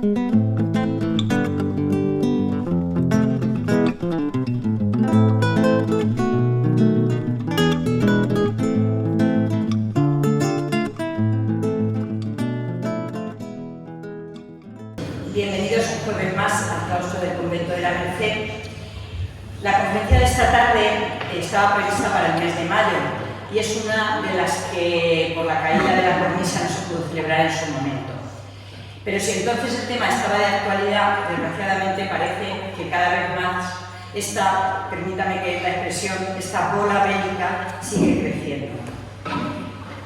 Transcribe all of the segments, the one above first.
Bienvenidos un jueves más al claustro del convento de la Merced. La conferencia de esta tarde estaba prevista para el mes de mayo y es una de las que por la caída de la cornisa no se pudo celebrar en su momento. Pero si entonces el tema estaba de actualidad, desgraciadamente parece que cada vez más permítame que la expresión, esta bola bélica sigue creciendo.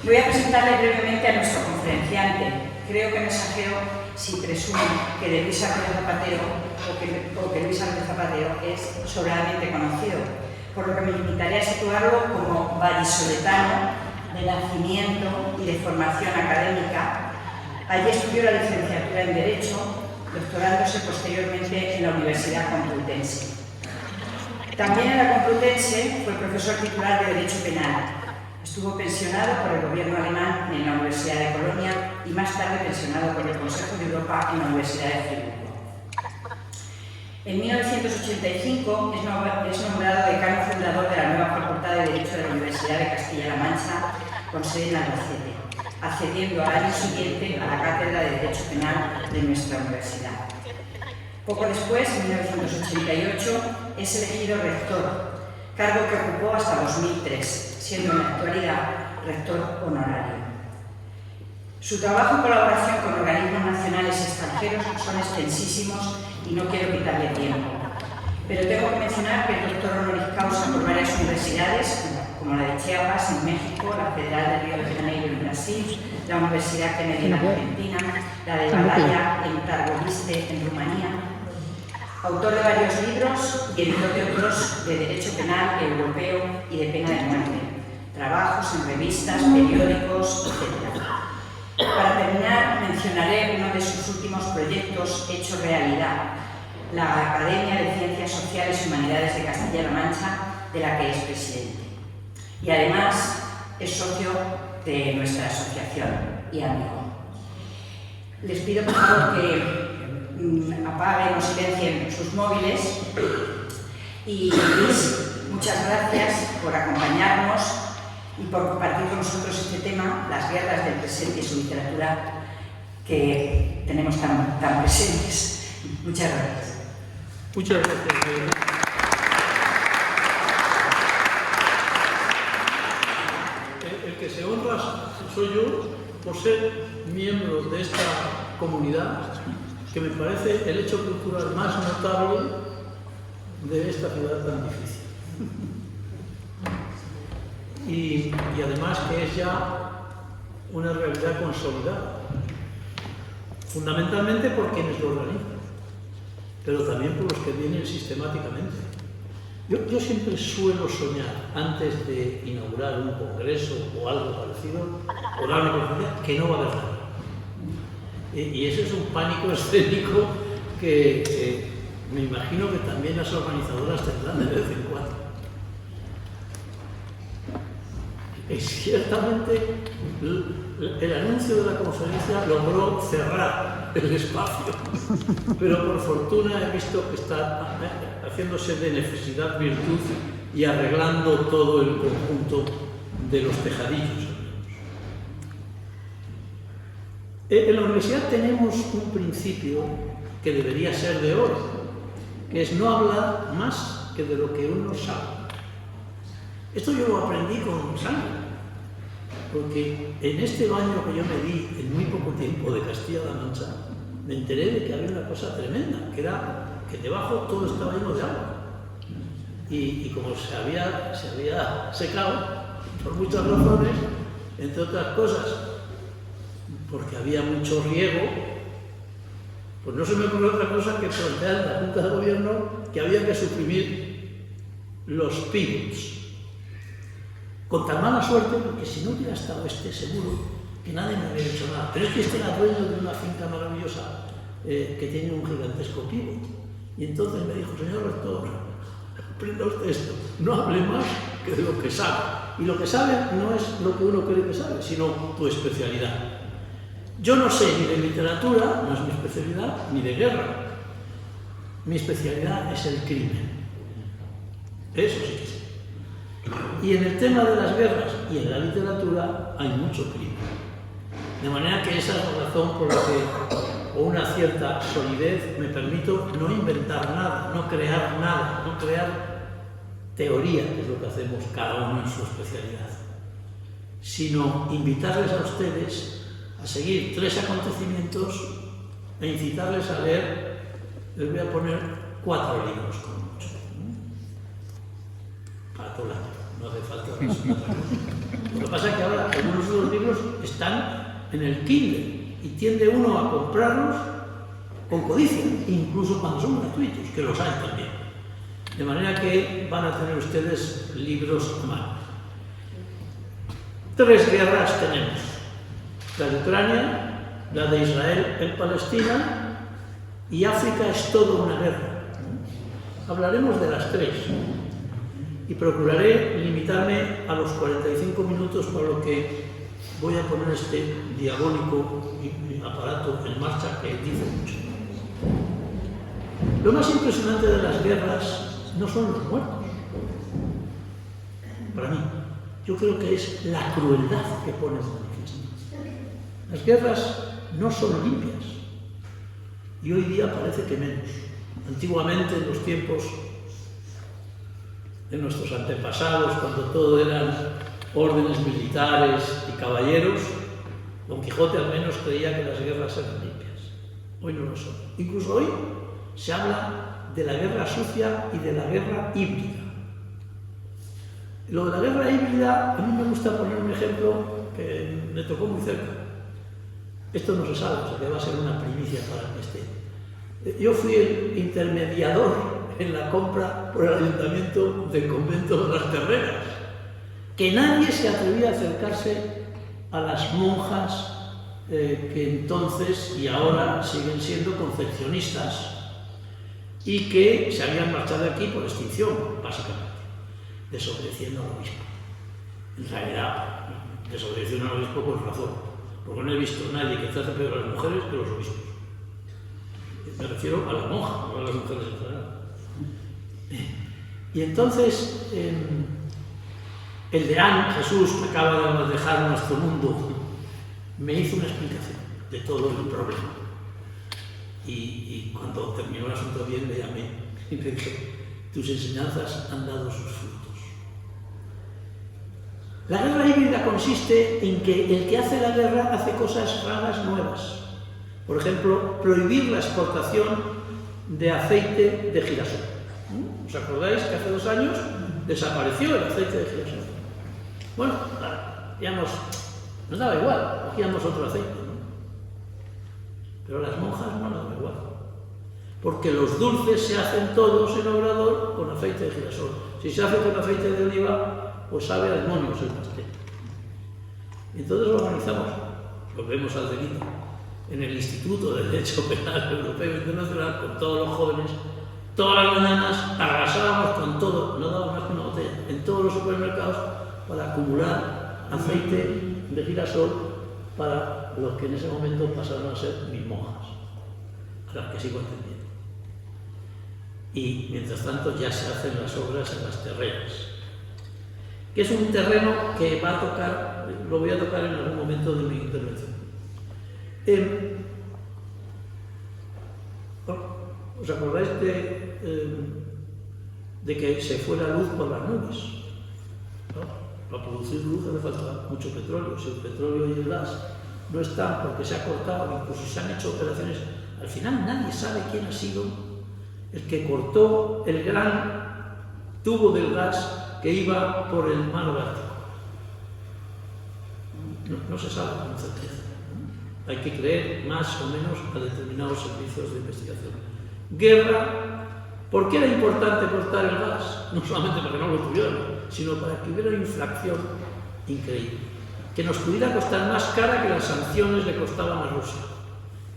Voy a presentarle brevemente a nuestro conferenciante. Creo que mensajero si presumo que de Luis Álvarez Zapatero o que Luis Álvarez Zapatero es sobradamente conocido, por lo que me limitaré a situarlo como vallisoletano de nacimiento y de formación académica. Allí estudió la licenciatura en Derecho, doctorándose posteriormente en la Universidad Complutense. También en la Complutense fue profesor titular de Derecho Penal. Estuvo pensionado por el gobierno alemán en la Universidad de Colonia y más tarde pensionado por el Consejo de Europa en la Universidad de Friburgo. En 1985 es nombrado decano fundador de la nueva Facultad de Derecho de la Universidad de Castilla-La Mancha, con sede en Albacete, accediendo al año siguiente a la Cátedra de Derecho Penal de nuestra universidad. Poco después, en 1988, es elegido rector, cargo que ocupó hasta 2003, siendo en la actualidad rector honorario. Su trabajo y colaboración con organismos nacionales y extranjeros son extensísimos y no quiero quitarle tiempo. Pero tengo que mencionar que es doctor honoris causa por varias universidades, como la de Chiapas en México, la Federal de Río de Janeiro en Brasil, la Universidad Kennedy en Argentina, la de Badalona en Târgoviște en Rumanía. Autor de varios libros y editor de otros de Derecho Penal Europeo y de Pena de Muerte. Trabajos en revistas, periódicos, etc. Para terminar, mencionaré uno de sus últimos proyectos hecho realidad, la Academia de Ciencias Sociales y Humanidades de Castilla-La Mancha, de la que es presidente. Y además es socio de nuestra asociación y amigo. Les pido por favor que apaguen o silencien sus móviles y Luis, muchas gracias por acompañarnos y por compartir con nosotros este tema, las guerras del presente y su literatura que tenemos tan presentes. Muchas gracias. Muchas gracias. El que se honra soy yo por ser miembro de esta comunidad, que me parece el hecho cultural más notable de esta ciudad tan difícil. Y además que es ya una realidad consolidada, fundamentalmente por quienes lo organizan, pero también por los que vienen sistemáticamente. Yo siempre suelo soñar, antes de inaugurar un congreso o algo parecido, o dar una conferencia, que no va a haber nada. Y ese es un pánico escénico que me imagino que también las organizadoras tendrán de vez en cuando. Ciertamente, el anuncio de la conferencia logró cerrar el espacio, pero por fortuna he visto que está haciéndose de necesidad virtud y arreglando todo el conjunto de los tejadillos. En la universidad tenemos un principio que debería ser de oro, que es no hablar más que de lo que uno sabe. Esto yo lo aprendí con sangre, porque en este baño que yo me di en muy poco tiempo de Castilla-La Mancha, me enteré de que había una cosa tremenda, que era que debajo todo estaba lleno de agua. Y como se había secado, por muchas razones, entre otras cosas, porque había mucho riego, pues no se me ocurrió otra cosa que plantear en la Junta de Gobierno que había que suprimir los pivots. Con tan mala suerte, porque si no hubiera estado seguro que nadie me hubiera hecho nada. Pero es que era dueño de una finca maravillosa que tiene un gigantesco pivot. Y entonces me dijo, señor rector, aprenda usted esto, no hable más que de lo que sabe. Y lo que sabe no es lo que uno cree que sabe, sino tu especialidad. Yo no sé ni de literatura, no es mi especialidad, ni de guerra. Mi especialidad es el crimen. Eso sí que sé. Y en el tema de las guerras y en la literatura hay mucho crimen. De manera que esa es la razón por la que, con una cierta solidez, me permito no inventar nada, no crear teoría, que es lo que hacemos cada uno en su especialidad, sino invitarles a ustedes a seguir 3 acontecimientos e incitarles a leer. Les voy a poner 4 libros con mucho, para todo el año, no hace falta más otra cosa. Lo que pasa es que ahora algunos de los libros están en el Kindle y tiende uno a comprarlos con codicia, incluso cuando son gratuitos, que los hay también. De manera que van a tener ustedes libros a mano. 3 guerras tenemos: la de Ucrania, la de Israel en Palestina, y África es toda una guerra. Hablaremos de las 3 y procuraré limitarme a los 45 minutos, por lo que voy a poner este diabólico aparato en marcha que dice mucho. Lo más impresionante de las guerras no son los muertos. Para mí, yo creo que es la crueldad que pone de manifiesto. Las guerras no son limpias y hoy día parece que menos. Antiguamente, en los tiempos de nuestros antepasados, cuando todo eran órdenes militares y caballeros, Don Quijote al menos creía que las guerras eran limpias. Hoy no lo son. Incluso hoy se habla de la guerra sucia y de la guerra híbrida. Lo de la guerra híbrida, a mí me gusta poner un ejemplo que me tocó muy cerca. Esto no se sabe, o sea que va a ser una primicia para el que esté. Yo fui el intermediador en la compra por el ayuntamiento del convento de las Terreras. Que nadie se atrevía a acercarse a las monjas que entonces y ahora siguen siendo concepcionistas y que se habían marchado de aquí por extinción, básicamente, desobedeciendo al obispo. En realidad, desobedeciendo al obispo con razón, porque no he visto a nadie que trate peor a las mujeres que los obispos. Me refiero a las monjas, no a las mujeres en general. Y entonces, el deán Jesús, que acaba de dejar nuestro mundo, me hizo una explicación de todo el problema. Y cuando terminó el asunto bien, le llamé y me dijo: tus enseñanzas han dado sus frutos. La guerra híbrida consiste en que el que hace la guerra hace cosas raras nuevas. Por ejemplo, prohibir la exportación de aceite de girasol. ¿Os acordáis que hace 2 años desapareció el aceite de girasol? Bueno, ya nos daba igual, cogíamos otro aceite, ¿no? Pero a las monjas no nos daba igual, porque los dulces se hacen todos en Obrador con aceite de girasol. Si se hace con aceite de oliva, pues sabe a demonios el pastel. Entonces lo organizamos, volvemos al delito, en el Instituto de Derecho Penal Europeo Internacional, con todos los jóvenes. Todas las mañanas arrasábamos con todo, no daba más que una botella, en todos los supermercados, para acumular aceite de girasol para los que en ese momento pasaron a ser mis monjas, a las que sigo atendiendo. Y mientras tanto ya se hacen las obras en las terrenas, que es un terreno que va a tocar, lo voy a tocar en algún momento de mi intervención. ¿Os acordáis de que se fue la luz por las nubes? ¿No? Para producir luz hace falta mucho petróleo. Si el petróleo y el gas no están porque se ha cortado, incluso se han hecho operaciones, al final nadie sabe quién ha sido el que cortó el gran tubo del gas que iba por el mar Báltico. No se sabe con certeza. Hay que creer más o menos a determinados servicios de investigación. Guerra. ¿Por qué era importante cortar el gas? No solamente para que no lo tuvieran, sino para que hubiera una inflación increíble, que nos pudiera costar más cara que las sanciones le costaban a Rusia.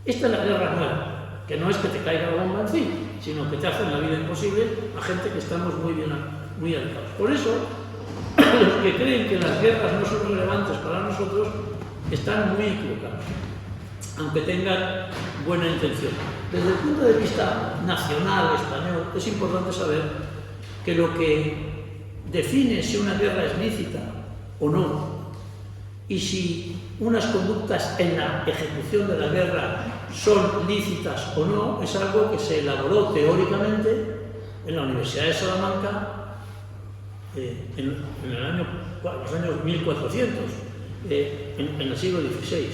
Esta es la guerra nueva, que no es que te caiga la bomba encima, sino que te hacen la vida imposible a gente que estamos muy alejados. Por eso, los que creen que las guerras no son relevantes para nosotros están muy equivocados. aunque tengan buena intención. Desde el punto de vista nacional español, es importante saber que lo que define si una guerra es lícita o no, y si unas conductas en la ejecución de la guerra son lícitas o no, es algo que se elaboró teóricamente en la Universidad de Salamanca en los años 1400, en el siglo XVI.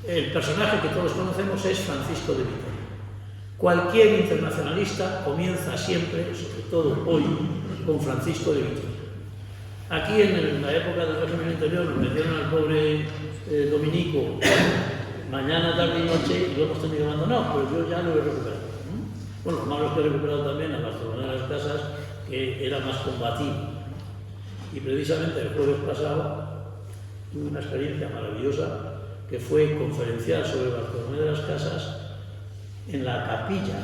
El personaje que todos conocemos es Francisco de Vitoria. Cualquier internacionalista comienza siempre, sobre todo hoy, con Francisco de Vitoria. Aquí, en la época del régimen interior, nos metieron al pobre dominico mañana, tarde y noche, y lo hemos tenido abandonado, pero yo ya lo he recuperado. Bueno, lo malo es que he recuperado también a Bartolomé de las Casas, que era más combativo. Y precisamente el jueves pasado tuve una experiencia maravillosa, que fue conferenciar sobre Bartolomé de las Casas en la capilla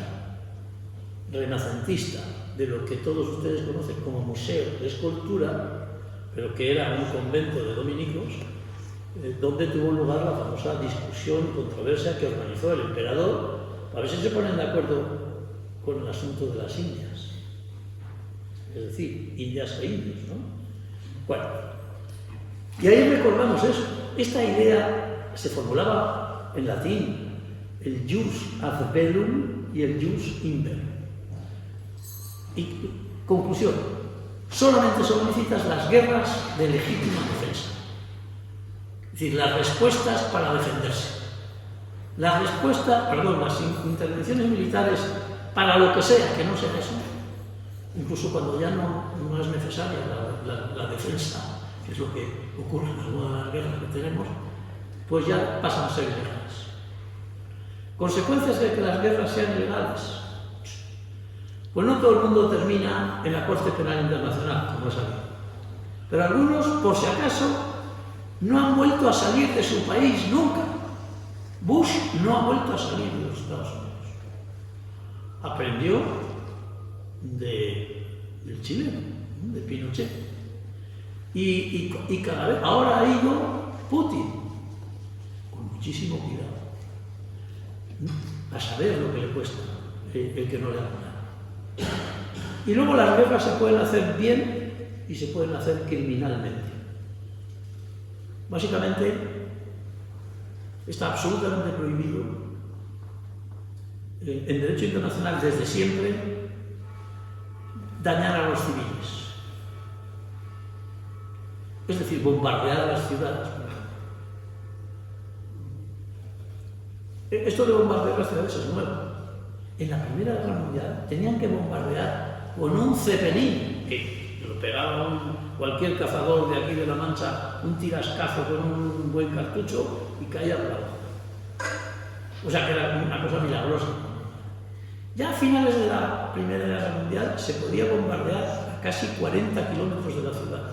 renacentista de lo que todos ustedes conocen como Museo de Escultura, pero que era un convento de dominicos, donde tuvo lugar la famosa discusión y controversia que organizó el emperador para ver si se ponen de acuerdo con el asunto de las Indias. Es decir, Indias e indios, ¿no? Bueno, y ahí recordamos eso. Esta idea se formulaba en latín, el jus ad bellum y el jus in bellum. Y conclusión, solamente son lícitas las guerras de legítima defensa. Es decir, las respuestas para defenderse. Las intervenciones militares para lo que sea, que no sea eso, incluso cuando ya no es necesaria la defensa, que es lo que ocurre en algunas de las guerras que tenemos, pues ya pasan a ser ilegales. Consecuencias de que las guerras sean ilegales. Pues no todo el mundo termina en la Corte Penal Internacional, como es sabido. Pero algunos, por si acaso, no han vuelto a salir de su país nunca. Bush no ha vuelto a salir de los Estados Unidos. Aprendió del chileno, de Pinochet. Y cada vez, ahora ha ido Putin, con muchísimo cuidado, a saber lo que le cuesta el que no le haga nada. Y luego las guerras se pueden hacer bien y se pueden hacer criminalmente. Básicamente, está absolutamente prohibido en derecho internacional desde siempre dañar a los civiles. Es decir, bombardear a las ciudades, por ejemplo. Esto de bombardear las ciudades es nuevo. En la Primera Guerra Mundial tenían que bombardear con un Zeppelin, que lo pegaba cualquier cazador de aquí de La Mancha, un tirascazo con un buen cartucho y caía por abajo. O sea que era una cosa milagrosa. Ya a finales de la Primera Guerra Mundial se podía bombardear a casi 40 kilómetros de la ciudad.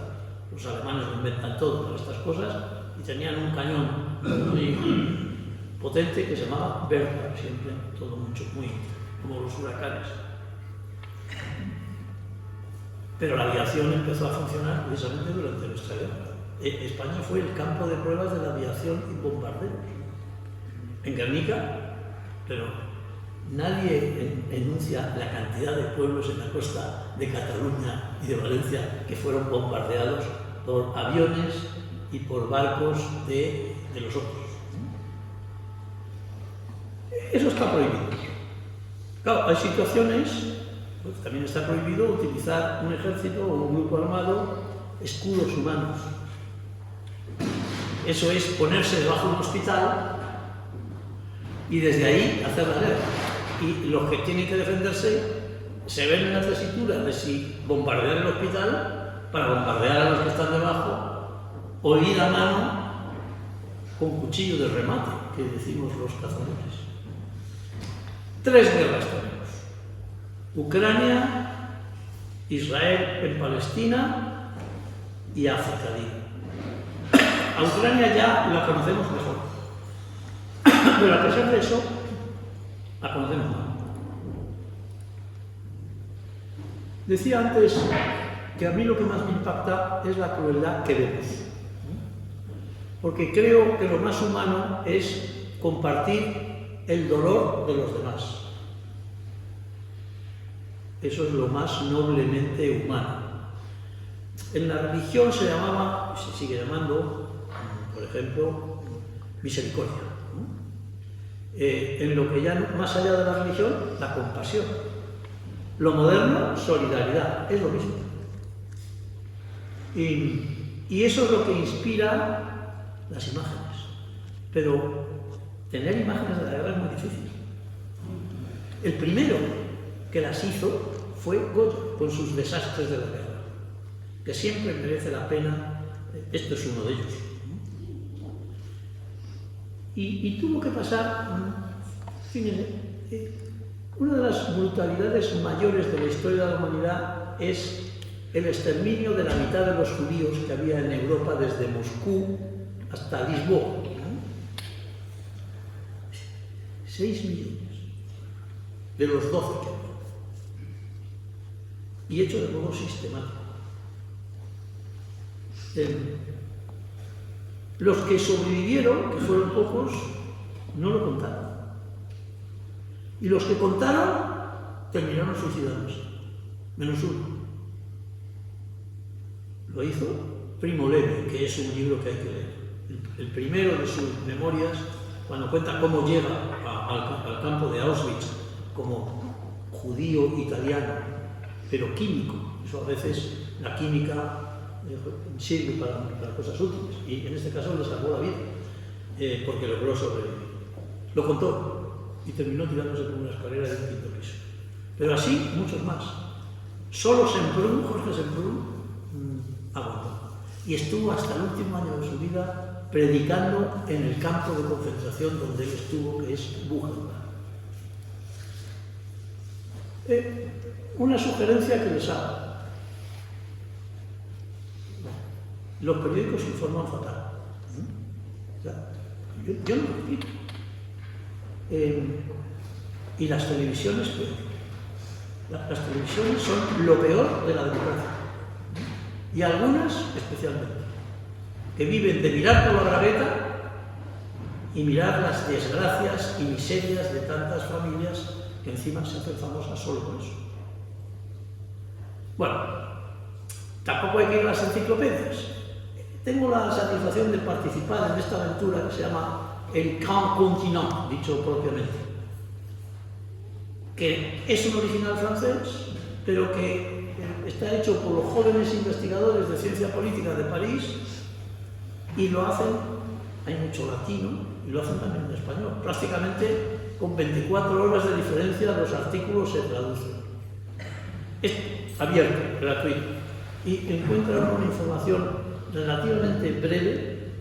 Los alemanes lo inventan todo para estas cosas y tenían un cañón muy potente que se llamaba Bertha, siempre todo mucho, muy como los huracanes. Pero la aviación empezó a funcionar precisamente durante nuestra guerra. España fue el campo de pruebas de la aviación y bombarderos. En Guernica, pero nadie enuncia la cantidad de pueblos en la costa de Cataluña y de Valencia que fueron bombardeados por aviones y por barcos de los otros. Eso está prohibido. Claro, hay situaciones, pues también está prohibido utilizar un ejército o un grupo armado escudos humanos. Eso es ponerse debajo de un hospital y desde ahí hacer la guerra. Y los que tienen que defenderse se ven en la tesitura de si bombardear el hospital para bombardear a los que están debajo o ir a mano con cuchillo de remate, que decimos los cazadores. 3 guerras tenemos: Ucrania, Israel en Palestina y África Libre. A Ucrania ya la conocemos mejor, pero a pesar de eso la conocemos mal. Decía antes que a mí lo que más me impacta es la crueldad que vemos, porque creo que lo más humano es compartir el dolor de los demás. Eso es lo más noblemente humano. En la religión se llamaba, y se sigue llamando, por ejemplo, misericordia, ¿no? En lo que ya más allá de la religión, la compasión. Lo moderno, solidaridad, es lo mismo. Y eso es lo que inspira las imágenes. Pero tener imágenes de la guerra es muy difícil. El primero que las hizo fue Goya, con sus desastres de la guerra, que siempre merece la pena. Esto es uno de ellos. Y tuvo que pasar, fíjense, una de las brutalidades mayores de la historia de la humanidad es el exterminio de la mitad de los judíos que había en Europa desde Moscú hasta Lisboa. 6 millones de los 12 que había. Y hecho de modo sistemático. Los que sobrevivieron, que fueron pocos, no lo contaron. Y los que contaron terminaron suicidándose, menos uno. Lo hizo Primo Levi, que es un libro que hay que leer. El primero de sus memorias, cuando cuenta cómo llega al campo de Auschwitz como judío italiano, pero químico. Eso a veces la química sirve para cosas útiles, y en este caso le salvó la vida, porque logró sobrevivir. Lo contó y terminó tirándose por una escalera de un 5º piso. Pero así muchos más. Solo Semprún, Jorge Semprún, aguantó. Y estuvo hasta el último año de su vida predicando en el campo de concentración donde él estuvo, que es Buchenwald. Una sugerencia que les hago. Los periódicos informan fatal. O sea, yo no lo explico. Y las televisiones peor. Las televisiones son lo peor de la democracia. Y algunas especialmente, que viven de mirar por la bragueta y mirar las desgracias y miserias de tantas familias que encima se hacen famosas solo por eso. Bueno, tampoco hay que ir a las enciclopedias. Tengo la satisfacción de participar en esta aventura que se llama El Grand Continent, dicho propiamente, que es un original francés, pero que está hecho por los jóvenes investigadores de ciencia política de París, y lo hacen, hay mucho latino, y lo hacen también en español. Prácticamente con 24 horas de diferencia los artículos se traducen. Es abierto, gratuito, y encuentran una información relativamente breve,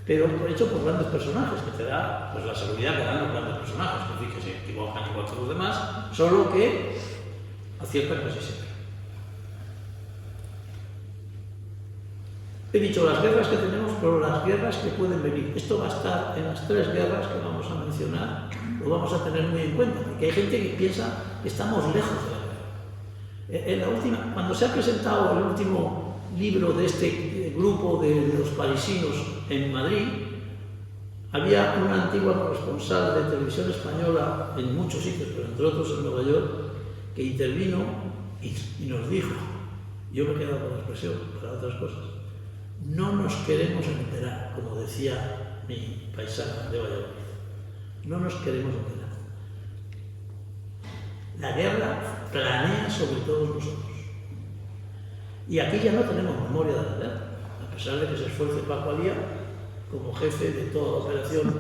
pero hecho por grandes personajes, que te da pues, la seguridad que dan los grandes personajes, que sí que se equivocan igual que los demás, solo que aciertan casi siempre. He dicho las guerras que tenemos, pero las guerras que pueden venir. Esto va a estar en las 3 guerras que vamos a mencionar, lo vamos a tener muy en cuenta, porque hay gente que piensa que estamos lejos de la guerra. En la última, cuando se ha presentado el último libro de este grupo de los parisinos en Madrid, había una antigua corresponsal de televisión española en muchos sitios, pero entre otros en Nueva York, que intervino y nos dijo, yo me he quedado con la expresión para otras cosas, no nos queremos enterar, como decía mi paisana de Valladolid, no nos queremos enterar. La guerra planea sobre todos nosotros. Y aquí ya no tenemos memoria de la guerra, a pesar de que se esfuerce Paco Alía como jefe de toda la operación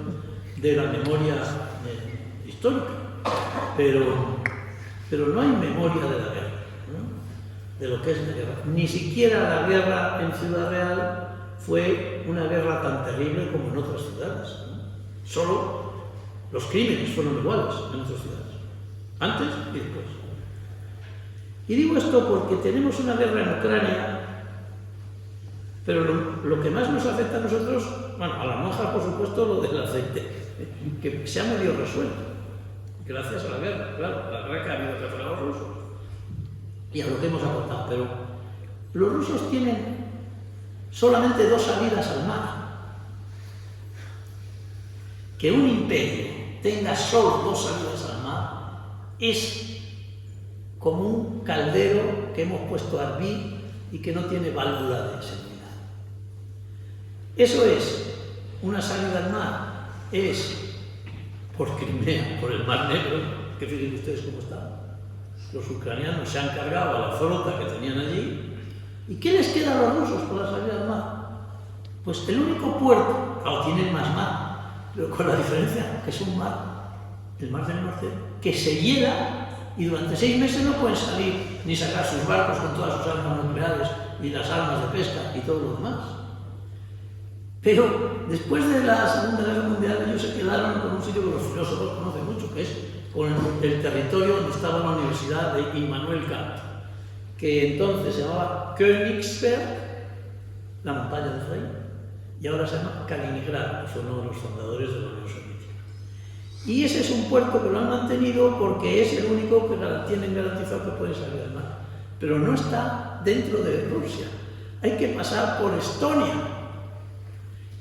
de la memoria histórica. Pero no hay memoria de la guerra, ¿no? De lo que es la guerra. Ni siquiera la guerra en Ciudad Real fue una guerra tan terrible como en otras ciudades, ¿no? Solo los crímenes fueron iguales en otras ciudades, antes y después. Y digo esto porque tenemos una guerra en Ucrania, pero lo que más nos afecta a nosotros, bueno, a la monja por supuesto lo del aceite, que se ha medio resuelto, gracias a la guerra, claro, la guerra que ha habido que hacer a los rusos y a lo que hemos aportado, pero los rusos tienen solamente 2 salidas al mar que un imperio tenga solo 2 salidas al mar es como un caldero que hemos puesto a hervir y que no tiene válvula de seguridad. Eso es una salida al mar, es por Crimea, por el Mar Negro, que fíjense ustedes cómo está. Los ucranianos se han cargado a la flota que tenían allí. ¿Y qué les queda a los rusos por la salida al mar? Pues el único puerto, claro, tienen más mar, pero con la diferencia que es un mar, el Mar del Norte, que se hiela y durante 6 meses no pueden salir ni sacar sus barcos con todas sus armas nucleares y las armas de pesca y todo lo demás. Pero después de la Segunda Guerra Mundial ellos se quedaron con un sitio que los filósofos conocen mucho, que es con el territorio donde estaba la Universidad de Immanuel Kant, que entonces se llamaba Königsberg, la montaña del rey, y ahora se llama Kaliningrad, que fue uno de los fundadores de la Unión Soviética. Y ese es un puerto que lo han mantenido porque es el único que tienen garantizado que puede salir al mar. Pero no está dentro de Rusia. Hay que pasar por Estonia.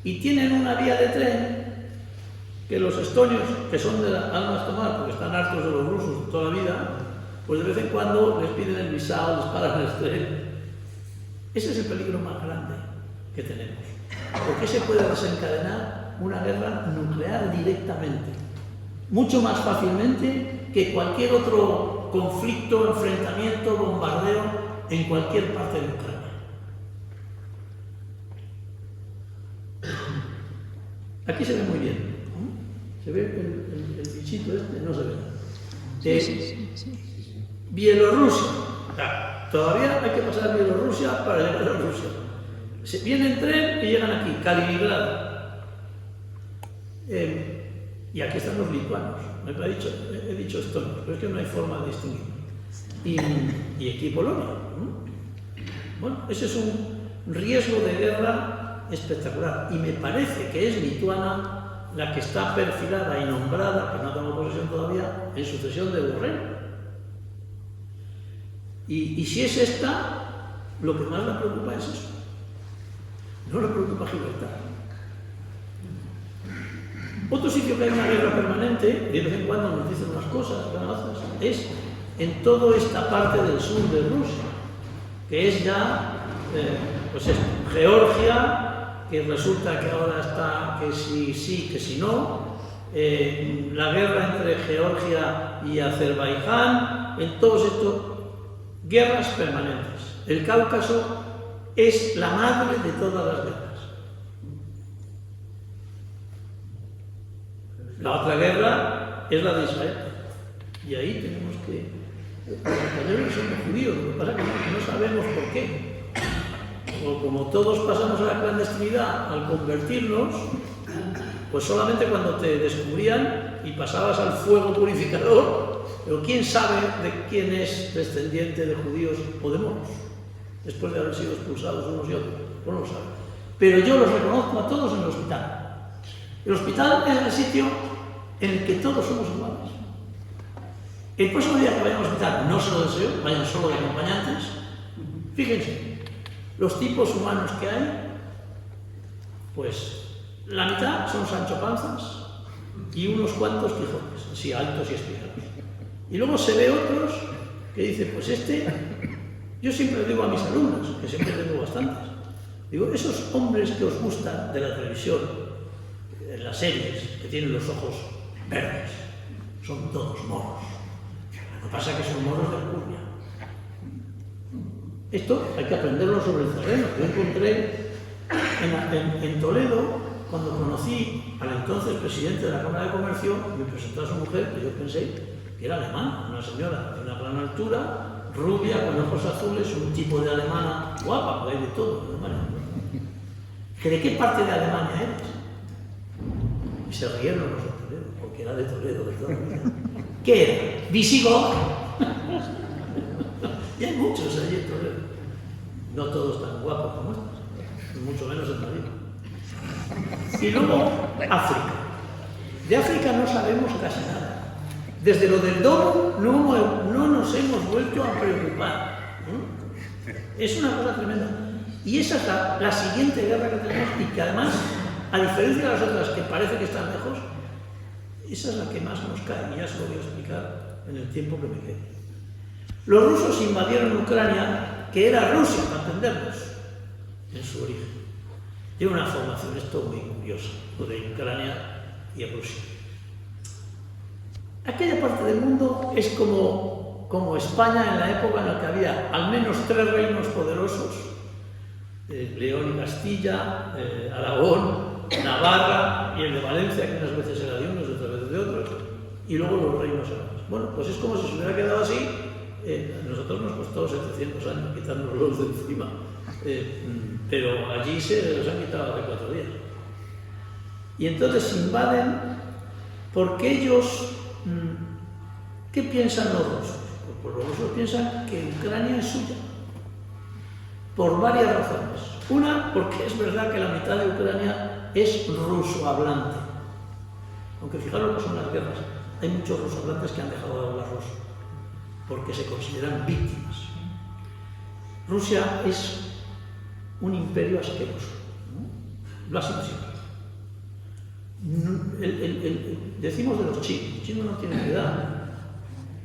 Y tienen una vía de tren que los estonios, que son de almas tomar, porque están hartos de los rusos toda la vida, pues de vez en cuando les piden el visado, les paran el tren. Ese es el peligro más grande que tenemos. Porque se puede desencadenar una guerra nuclear directamente, mucho más fácilmente que cualquier otro conflicto, enfrentamiento, bombardeo en cualquier parte de Ucrania. Aquí se ve muy bien, ¿no? Se ve el bichito este, no se ve. Bielorrusia. Todavía hay que pasar Bielorrusia para llegar a Rusia. Se viene en tren y llegan aquí, Kaliningrad. Y aquí están los lituanos. He dicho estonios, pero es que no hay forma de distinguir. Y aquí Polonia. Bueno, ese es un riesgo de guerra espectacular. Y me parece que es Lituania la que está perfilada y nombrada, que no tengo posesión todavía, en sucesión de Borrell. Y si es esta, lo que más la preocupa es eso. No le preocupa Gibraltar. Otro sitio que hay una guerra permanente, y de vez en cuando nos dicen unas cosas, es en toda esta parte del sur de Rusia, que es ya, pues esto, Georgia, que resulta que ahora está que si sí, que si no, la guerra entre Georgia y Azerbaiyán, en todos estos guerras permanentes. El Cáucaso es la madre de todas las guerras. La otra guerra es la de Israel. Y ahí tenemos que... Los españoles son judíos, lo que pasa es que no sabemos por qué. O como todos pasamos a la clandestinidad al convertirnos, pues solamente cuando te descubrían y pasabas al fuego purificador, pero quién sabe de quién es descendiente de judíos o de moros, después de haber sido expulsados unos y otros, no lo saben. Pero yo los reconozco a todos en el hospital. El hospital es el sitio en el que todos somos iguales. El próximo día que vayan al hospital, no se lo deseo, vayan solo de acompañantes. Fíjense, los tipos humanos que hay, pues la mitad son Sancho Panzas y unos cuantos Quijotes, así altos y espirados. Y luego se ve otros que dicen, pues yo siempre digo a mis alumnos, que siempre tengo bastantes, digo, esos hombres que os gustan de la televisión, en las series, que tienen los ojos verdes, son todos moros. Lo que pasa es que son moros de Alcurnia. Esto hay que aprenderlo sobre el terreno. Yo encontré en Toledo, cuando conocí al entonces presidente de la Cámara de Comercio, me presentó a su mujer, que yo pensé que era alemana, una señora de una gran altura, rubia, con ojos azules, un tipo de alemana guapa, porque hay de todo en Alemania. ¿De qué parte de Alemania eres? Y se rieron los de Toledo, porque era de Toledo, de toda la vida. ¿Qué era? Visigodo. Y hay muchos allí en Toledo. No todos tan guapos como estos, mucho menos en Madrid. Y luego, África. De África no sabemos casi nada. Desde lo del domo no nos hemos vuelto a preocupar. Es una cosa tremenda. Y esa es la siguiente guerra que tenemos y que además, a diferencia de las otras que parece que están lejos, Esa es la que más nos cae, y ya se lo voy a explicar en el tiempo que me quede. Los rusos invadieron Ucrania, que era Rusia, para entendernos, en su origen. Tiene una formación esto muy curiosa, lo de Ucrania y Rusia. Aquella parte del mundo es como España en la época en la que había al menos 3 reinos poderosos, León y Castilla, Aragón, Navarra y el de Valencia, que unas veces era de unos y otras veces de otros, y luego los reinos árabes. Bueno, pues es como si se hubiera quedado así. A nosotros nos costó 700 años quitarnos los de encima, pero allí se los han quitado hace 4 días. Y entonces invaden porque ellos, ¿qué piensan los rusos? Pues los rusos piensan que Ucrania es suya, por varias razones. Una, porque es verdad que la mitad de Ucrania es ruso hablante, aunque fijaros lo que son las guerras, hay muchos rusos hablantes que han dejado de hablar ruso, porque se consideran víctimas. Rusia es un imperio asqueroso, ¿no? Lo ha sido siempre. Decimos de los chinos no tienen edad,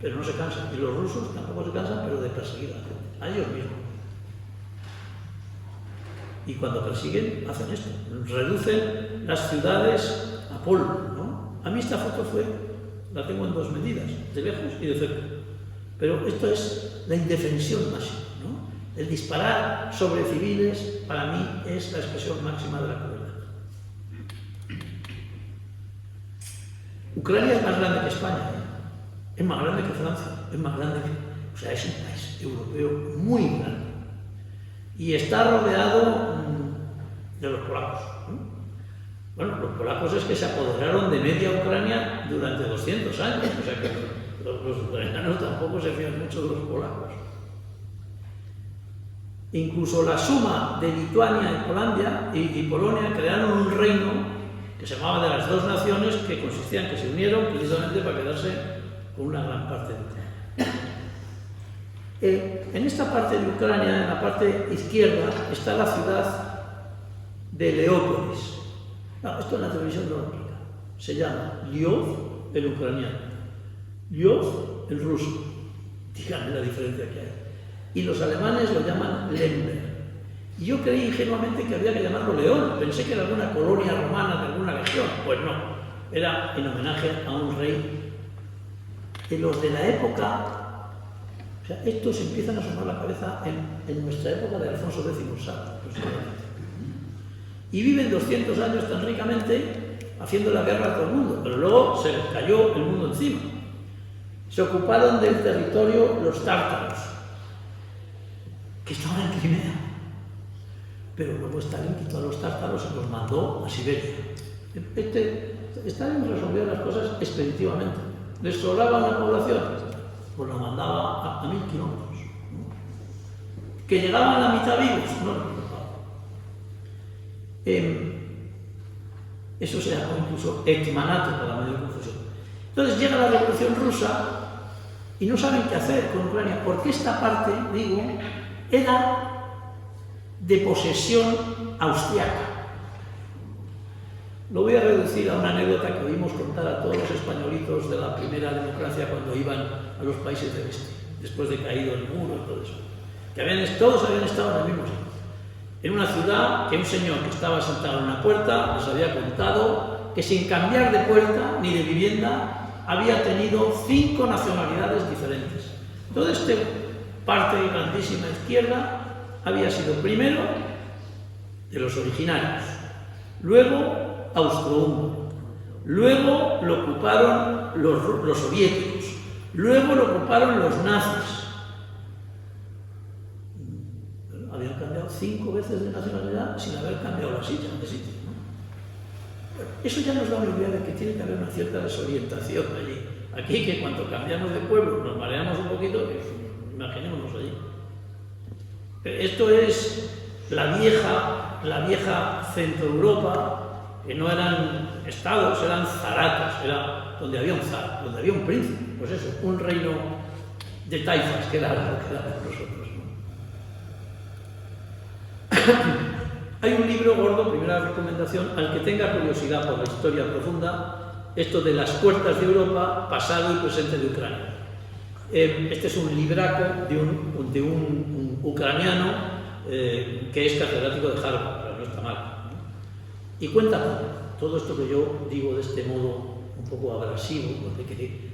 pero no se cansan, y los rusos tampoco se cansan, pero de perseguir a la gente, a ellos mismos. Y cuando persiguen, hacen esto, reducen las ciudades a polvo, ¿no? A mí esta foto la tengo en 2 medidas, de lejos y de cerca. Pero esto es la indefensión máxima, ¿no? El disparar sobre civiles, para mí, es la expresión máxima de la crueldad. Ucrania es más grande que España, ¿eh? Es más grande que Francia, es más grande que... O sea, es un país europeo muy grande. Y está rodeado de los polacos, ¿no? Bueno, los polacos es que se apoderaron de media Ucrania durante 200 años, o sea que los ucranianos tampoco se fían mucho de los polacos. Incluso la suma de Lituania y Polonia crearon un reino que se llamaba de las 2 naciones, que consistía en que se unieron precisamente para quedarse con una gran parte de Ucrania. En esta parte de Ucrania, en la parte izquierda, está la ciudad de Leópolis. No, esto en la televisión no lo explica. Se llama Lviv el ucraniano, Lviv el ruso. Díganme la diferencia que hay. Y los alemanes lo llaman Lemberg. Y yo creí ingenuamente que había que llamarlo León. Pensé que era alguna colonia romana de alguna región. Pues no, era en homenaje a un rey. De los de la época, o sea, estos empiezan a asomar la cabeza en nuestra época de Alfonso X el Sabio, posiblemente. Y viven 200 años tan ricamente haciendo la guerra a todo el mundo, pero luego se les cayó el mundo encima. Se ocuparon del territorio los tártaros, que estaban en Crimea, pero luego Stalin quitó a los tártaros y los mandó a Siberia. Stalin resolvió las cosas expeditivamente. ¿Les sobraba una población? Pues la mandaba a 1000 kilómetros. ¿No? ¿Que llegaban a la mitad vivos? No lo preocupaba. Eso se llamó incluso hetmanato para la mayor confusión. Entonces llega la Revolución Rusa y no saben qué hacer con Ucrania, porque esta parte, digo, era de posesión austriaca. Lo voy a reducir a una anécdota que oímos contar a todos los españolitos de la primera democracia cuando iban a los países del este, después de caído el muro y todo eso. Que todos habían estado en el mismo sitio. En una ciudad que un señor que estaba sentado en una puerta les había contado que sin cambiar de puerta ni de vivienda había tenido 5 nacionalidades diferentes. Toda esta parte grandísima izquierda había sido primero de los originarios, luego austrohúngaro, luego lo ocuparon los soviéticos, luego lo ocuparon los nazis. Habían cambiado 5 veces de nacionalidad sin haber cambiado la silla de sitio, ¿no? Bueno, eso ya nos da una idea de que tiene que haber una cierta desorientación allí. Aquí, que cuando cambiamos de pueblo nos mareamos un poquito, pues, imaginémonos allí. Esto es la vieja Centroeuropa, que no eran estados, eran zaratas, era donde había un zar, donde había un príncipe, pues eso, un reino de taifas, que era lo que era nosotros, ¿no? Hay un libro gordo, primera recomendación, al que tenga curiosidad por la historia profunda, esto de las puertas de Europa, pasado y presente de Ucrania. Este es un libraco de un ucraniano que es catedrático de Harvard, pero no está mal, ¿no? Y cuenta todo esto que yo digo de este modo un poco abrasivo, porque que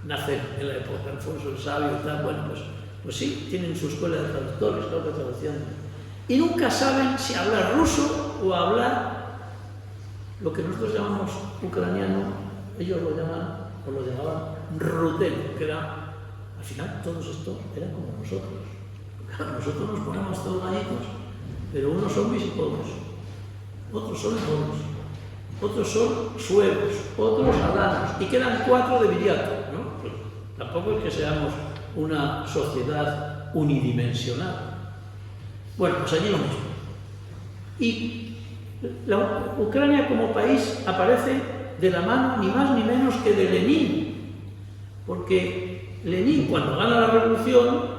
nace en la época de Alfonso el Sabio y tal. Bueno, pues sí, tienen su escuela de traductores, claro que traducían. Y nunca saben si hablar ruso o hablar lo que nosotros llamamos ucraniano, ellos lo llaman, o lo llamaban ruteno, que era, al final todos estos eran como nosotros. Claro, nosotros nos ponemos todos gallitos, pero unos son visigodos, otros son moros, otros son suevos, otros alanos, y quedan 4 de Viriato, ¿no? Pues tampoco es que seamos una sociedad unidimensional. Bueno, pues allí lo mismo. Y la Ucrania como país aparece de la mano ni más ni menos que de Lenin, porque Lenin, cuando gana la revolución,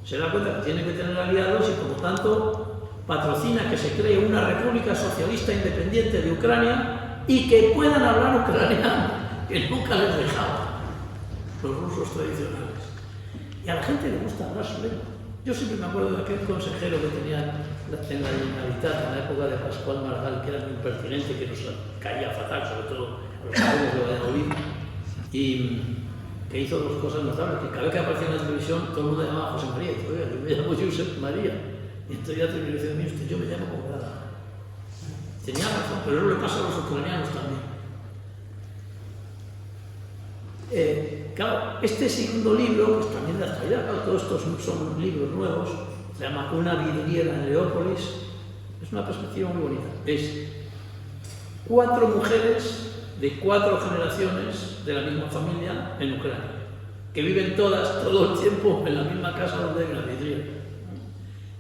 se da cuenta que tiene que tener aliados y por lo tanto patrocina que se cree una república socialista independiente de Ucrania y que puedan hablar ucraniano, que nunca les dejaba los rusos tradicionales. Y a la gente le gusta hablar su lengua. Yo siempre me acuerdo de aquel consejero que tenía en la Generalitat, en la época de Pascual Maragall, que era muy impertinente, que nos caía fatal, sobre todo a los jóvenes de Valladolid, y que hizo 2 cosas notables, que cada vez que aparecía en la televisión todo el mundo llamaba a José María, y dice, oiga, yo me llamo Josep María, y entonces ya terminó diciendo, mire usted, yo me llamo como nada. Tenía razón, pero eso le pasa a los ucranianos también. Claro, este segundo libro, pues también de actualidad, claro, todos estos son libros nuevos, se llama Una vidriera en Leópolis, es una perspectiva muy bonita. Es 4 mujeres de 4 generaciones de la misma familia en Ucrania, que viven todas, todo el tiempo, en la misma casa donde hay una vidriera.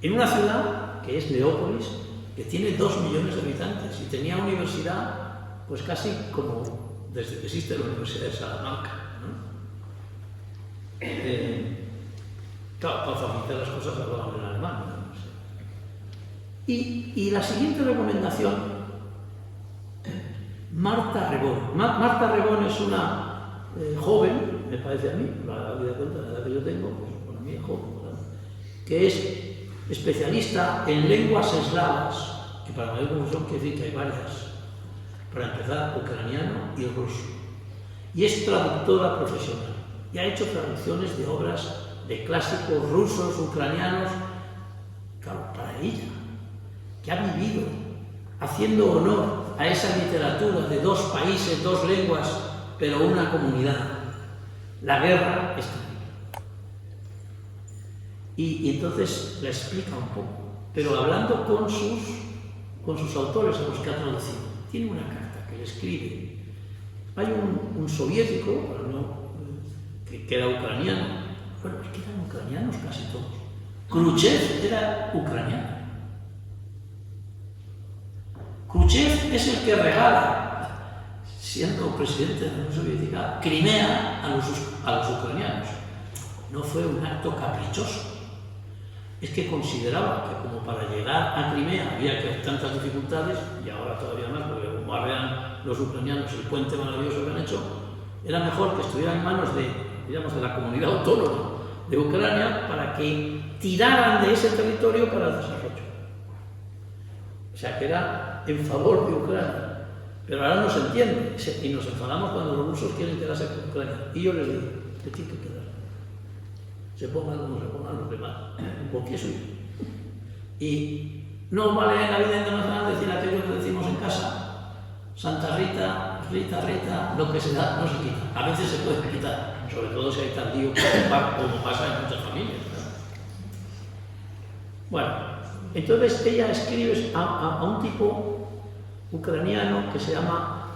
En una ciudad, que es Leópolis, que tiene 2 millones de habitantes y tenía universidad, pues casi como desde que existe la Universidad de Salamanca, ¿no? Claro, para facilitar las cosas hablaban en alemán, ¿no? Y la siguiente recomendación, Marta Rebón. Marta Rebón es una joven, me parece a mí, la vida cuenta de la edad que yo tengo, pues para mí es joven, ¿verdad? Que es especialista en lenguas eslavas, que para mayor confusión quiere decir que hay varias. Para empezar, ucraniano y ruso. Y es traductora profesional. Y ha hecho traducciones de obras de clásicos rusos, ucranianos, claro, para ella, que ha vivido haciendo honor a esa literatura de 2 países, 2 lenguas, pero una comunidad. La guerra es terrible. Y entonces la explica un poco, pero hablando con sus autores a los que ha traducido. Tiene una carta que le escribe. Hay un soviético, que era ucraniano. Bueno, es que eran ucranianos casi todos. Khrushchev era ucraniano. Khrushchev es el que regala, siendo presidente de la Unión Soviética, Crimea a los ucranianos. No fue un acto caprichoso. Es que consideraba que como para llegar a Crimea había que tantas dificultades, y ahora todavía más, porque como arrean los ucranianos el puente maravilloso que han hecho, era mejor que estuviera en manos de la comunidad autónoma de Ucrania para que tiraran de ese territorio para el desarrollo. O sea, que era en favor de Ucrania. Pero ahora no se entiende, y nos enfadamos cuando los rusos quieren quedarse con Ucrania. Y yo les digo, que tiene que quedar. Se pongan como se pongan los demás, porque es suyo. Y no vale en la vida internacional decir aquello que decimos en casa, Santa Rita, Rita, lo que se da no se quita. A veces se puede quitar, sobre todo si hay tal lío como pasa en muchas familias, ¿no? Bueno, entonces ella escribe a un tipo ucraniano que se llama,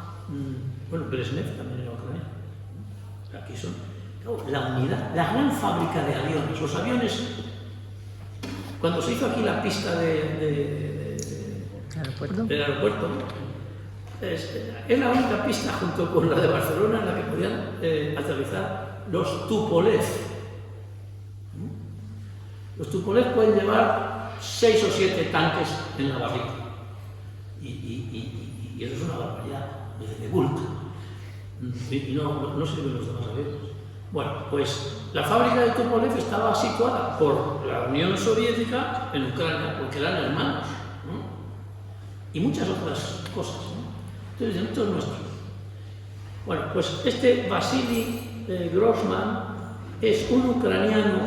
Brezhnev también era ucraniano. Aquí son, la unidad, la gran fábrica de aviones. Los aviones, cuando se hizo aquí la pista del aeropuerto, ¿no? Es la única pista junto con la de Barcelona en la que podían aterrizar los Tupolev. Los Tupolev pueden llevar 6 o 7 tanques en la barriga. Y eso es una barbaridad, de bulto. Y no sirven los demás aviones. Bueno, pues la fábrica de Tupolev estaba situada por la Unión Soviética en Ucrania, porque eran hermanos, ¿no? Y muchas otras cosas, ¿no? Entonces, esto es nuestro. Bueno, pues este Vasily Grossman es un ucraniano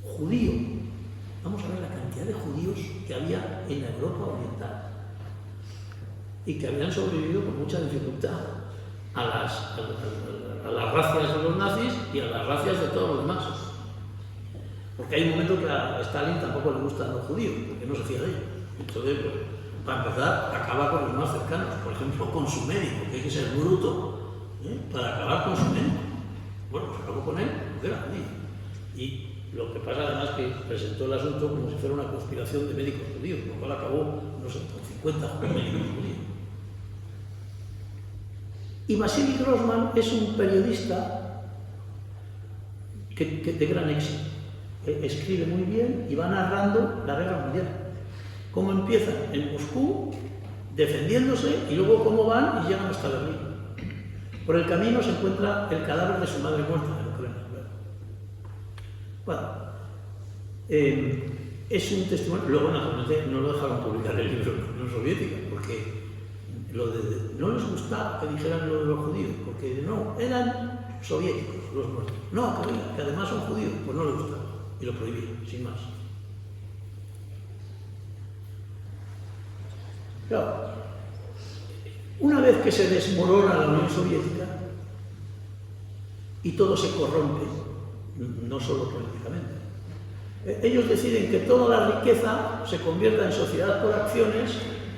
judío. Vamos a ver la cantidad de judíos que había en la Europa Oriental y que habían sobrevivido con mucha dificultad a las racias de los nazis y a las racias de todos los demás. Porque hay un momento que a Stalin tampoco le gustan los judíos, porque no se fía de ellos. Entonces, pues, para empezar, acaba con los más cercanos, por ejemplo, con su médico, que hay que ser bruto para acabar con su médico. Bueno, pues acabó con él, porque era judío. Y lo que pasa además es que presentó el asunto como si fuera una conspiración de médicos judíos, lo cual acabó, no sé, con 50 médicos judíos. Y Vasily Grossman es un periodista de gran éxito. Escribe muy bien y va narrando la guerra mundial. Cómo empiezan en Moscú, defendiéndose, y luego cómo van y llegan hasta Berlín. Por el camino se encuentra el cadáver de su madre muerta en Ucrania. Bueno, es un testimonio. Luego, naturalmente, no lo dejaron publicar el libro en la Unión Soviética, porque no les gustaba que dijeran lo de los judíos, porque no, eran soviéticos los muertos. No, que además son judíos, pues no les gustaba, y lo prohibieron, sin más. Claro, una vez que se desmorona la Unión Soviética y todo se corrompe, no solo políticamente, ellos deciden que toda la riqueza se convierta en sociedad por acciones,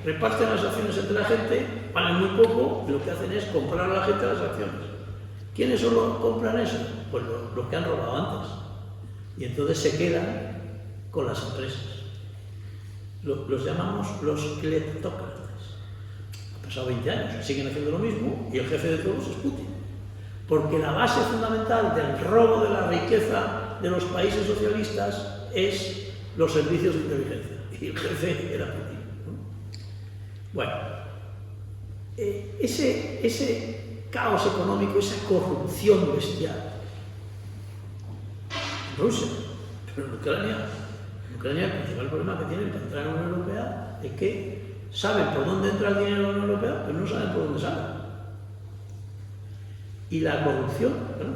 reparten las acciones entre la gente, valen muy poco, y lo que hacen es comprar a la gente las acciones. ¿Quiénes solo compran eso? Pues los que han robado antes. Y entonces se quedan con las empresas. Los llamamos los cleptócratas. Han pasado 20 años, siguen haciendo lo mismo, y el jefe de todos es Putin. Porque la base fundamental del robo de la riqueza de los países socialistas es los servicios de inteligencia. Y el jefe era Putin. Bueno, ese caos económico, esa corrupción bestial, en Rusia, pero en Ucrania el principal problema que tienen para entrar en la Unión Europea es que saben por dónde entra el dinero de la Unión Europea, pero no saben por dónde sale. Y la corrupción, bueno,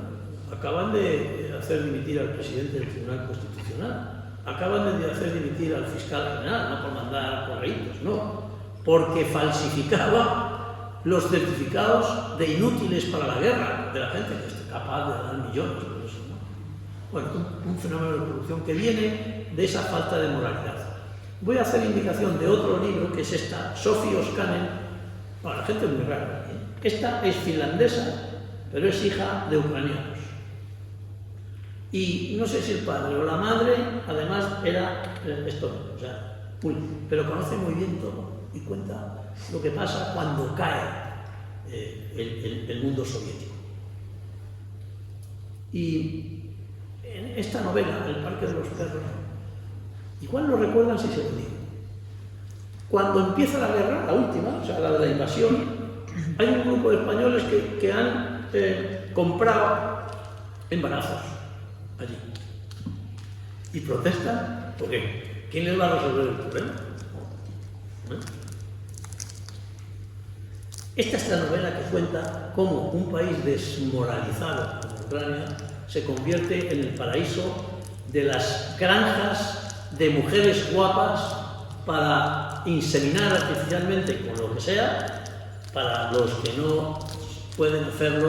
acaban de hacer dimitir al presidente del Tribunal Constitucional, acaban de hacer dimitir al fiscal general, no por mandar correitos, no, porque falsificaba los certificados de inútiles para la guerra de la gente que es capaz de dar millones por eso, ¿no? Bueno, un fenómeno de corrupción que viene de esa falta de moralidad. Voy a hacer indicación de otro libro, que es esta, Sophie Oskanen. Bueno, la gente es muy rara, ¿eh? Esta es finlandesa, pero es hija de ucranianos. Y no sé si el padre o la madre, además, era estómago, o sea, pero conoce muy bien todo y cuenta lo que pasa cuando cae el mundo soviético. Y en esta novela, El Parque de los Perros, igual lo recuerdan si se lo digo. Cuando empieza la guerra, la última, o sea, la de la invasión, hay un grupo de españoles que han comprado embarazos allí y protestan porque ¿quién les va a resolver el problema? Esta es la novela que cuenta cómo un país desmoralizado como Ucrania se convierte en el paraíso de las granjas de mujeres guapas para inseminar artificialmente con lo que sea, para los que no pueden hacerlo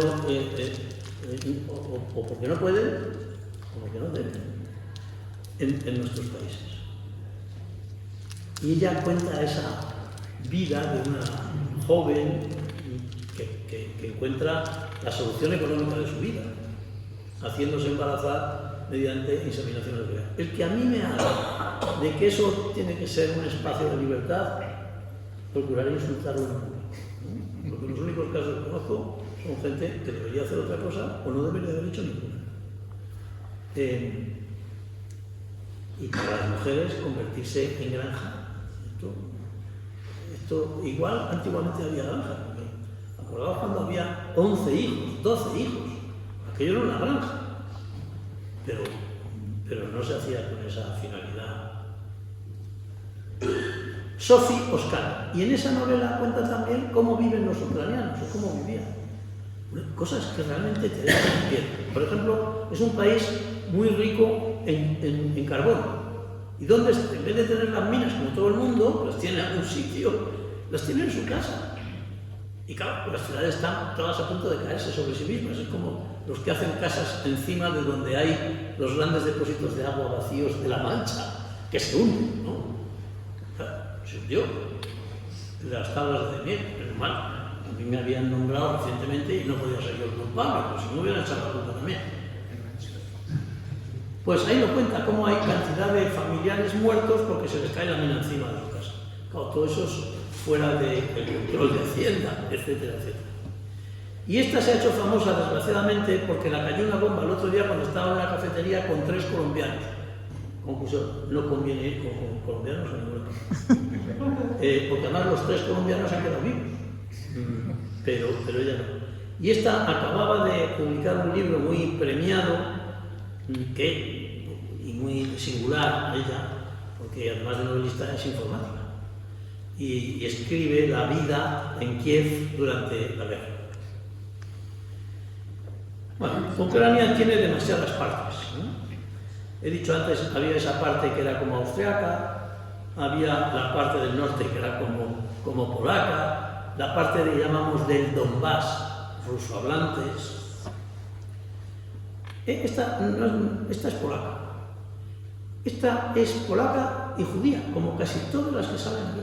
o porque no pueden o porque no deben en nuestros países. Y ella cuenta esa vida de una joven que encuentra la solución económica de su vida, haciéndose embarazar mediante inseminación artificial. El que a mí me habla de que eso tiene que ser un espacio de libertad, procuraré insultarlo en público, ¿no? Porque los únicos casos que conozco son gente que debería hacer otra cosa o no debería haber hecho ninguna. Y para las mujeres convertirse en granja. Esto igual antiguamente había granja, porque Acordaos cuando había 11 hijos, 12 hijos. Aquello era una granja. Pero no se hacía con esa finalidad. Sophie Oscar. Y en esa novela cuenta también cómo viven los ucranianos, o cómo vivían. Cosas que realmente te dejan bien. Por ejemplo, es un país muy rico en carbón. ¿Y dónde está? En vez de tener las minas como todo el mundo, las tiene en algún sitio, las tiene en su casa. Y claro, las ciudades están todas a punto de caerse sobre sí mismas. Es como los que hacen casas encima de donde hay los grandes depósitos de agua vacíos de La Mancha, que se hunden, ¿no? Claro, se hundió. Las tablas de miel, pero mal. A mí me habían nombrado recientemente y no podía ser yo el culpable, pero si no hubieran echado la culpa también. Pues ahí lo cuenta, cómo hay cantidad de familiares muertos porque se les cae la mina encima de su casa. Claro, todo eso es fuera del control de Hacienda, etcétera, etcétera. Y esta se ha hecho famosa, desgraciadamente, porque la cayó una bomba el otro día cuando estaba en una cafetería con 3 colombianos. Conclusión, no conviene ir con colombianos a ninguna parte. Porque además los 3 colombianos han quedado vivos. Pero ella no. Y esta acababa de publicar un libro muy premiado, y muy singular ella, porque además de novelista es informática. Y escribe la vida en Kiev durante la guerra. Bueno, Ucrania tiene demasiadas partes, ¿no? He dicho antes, había esa parte que era como austriaca, había la parte del norte que era como polaca, la parte que llamamos del Donbass, rusohablantes. Esta es polaca. Esta es polaca y judía, como casi todas las que salen aquí.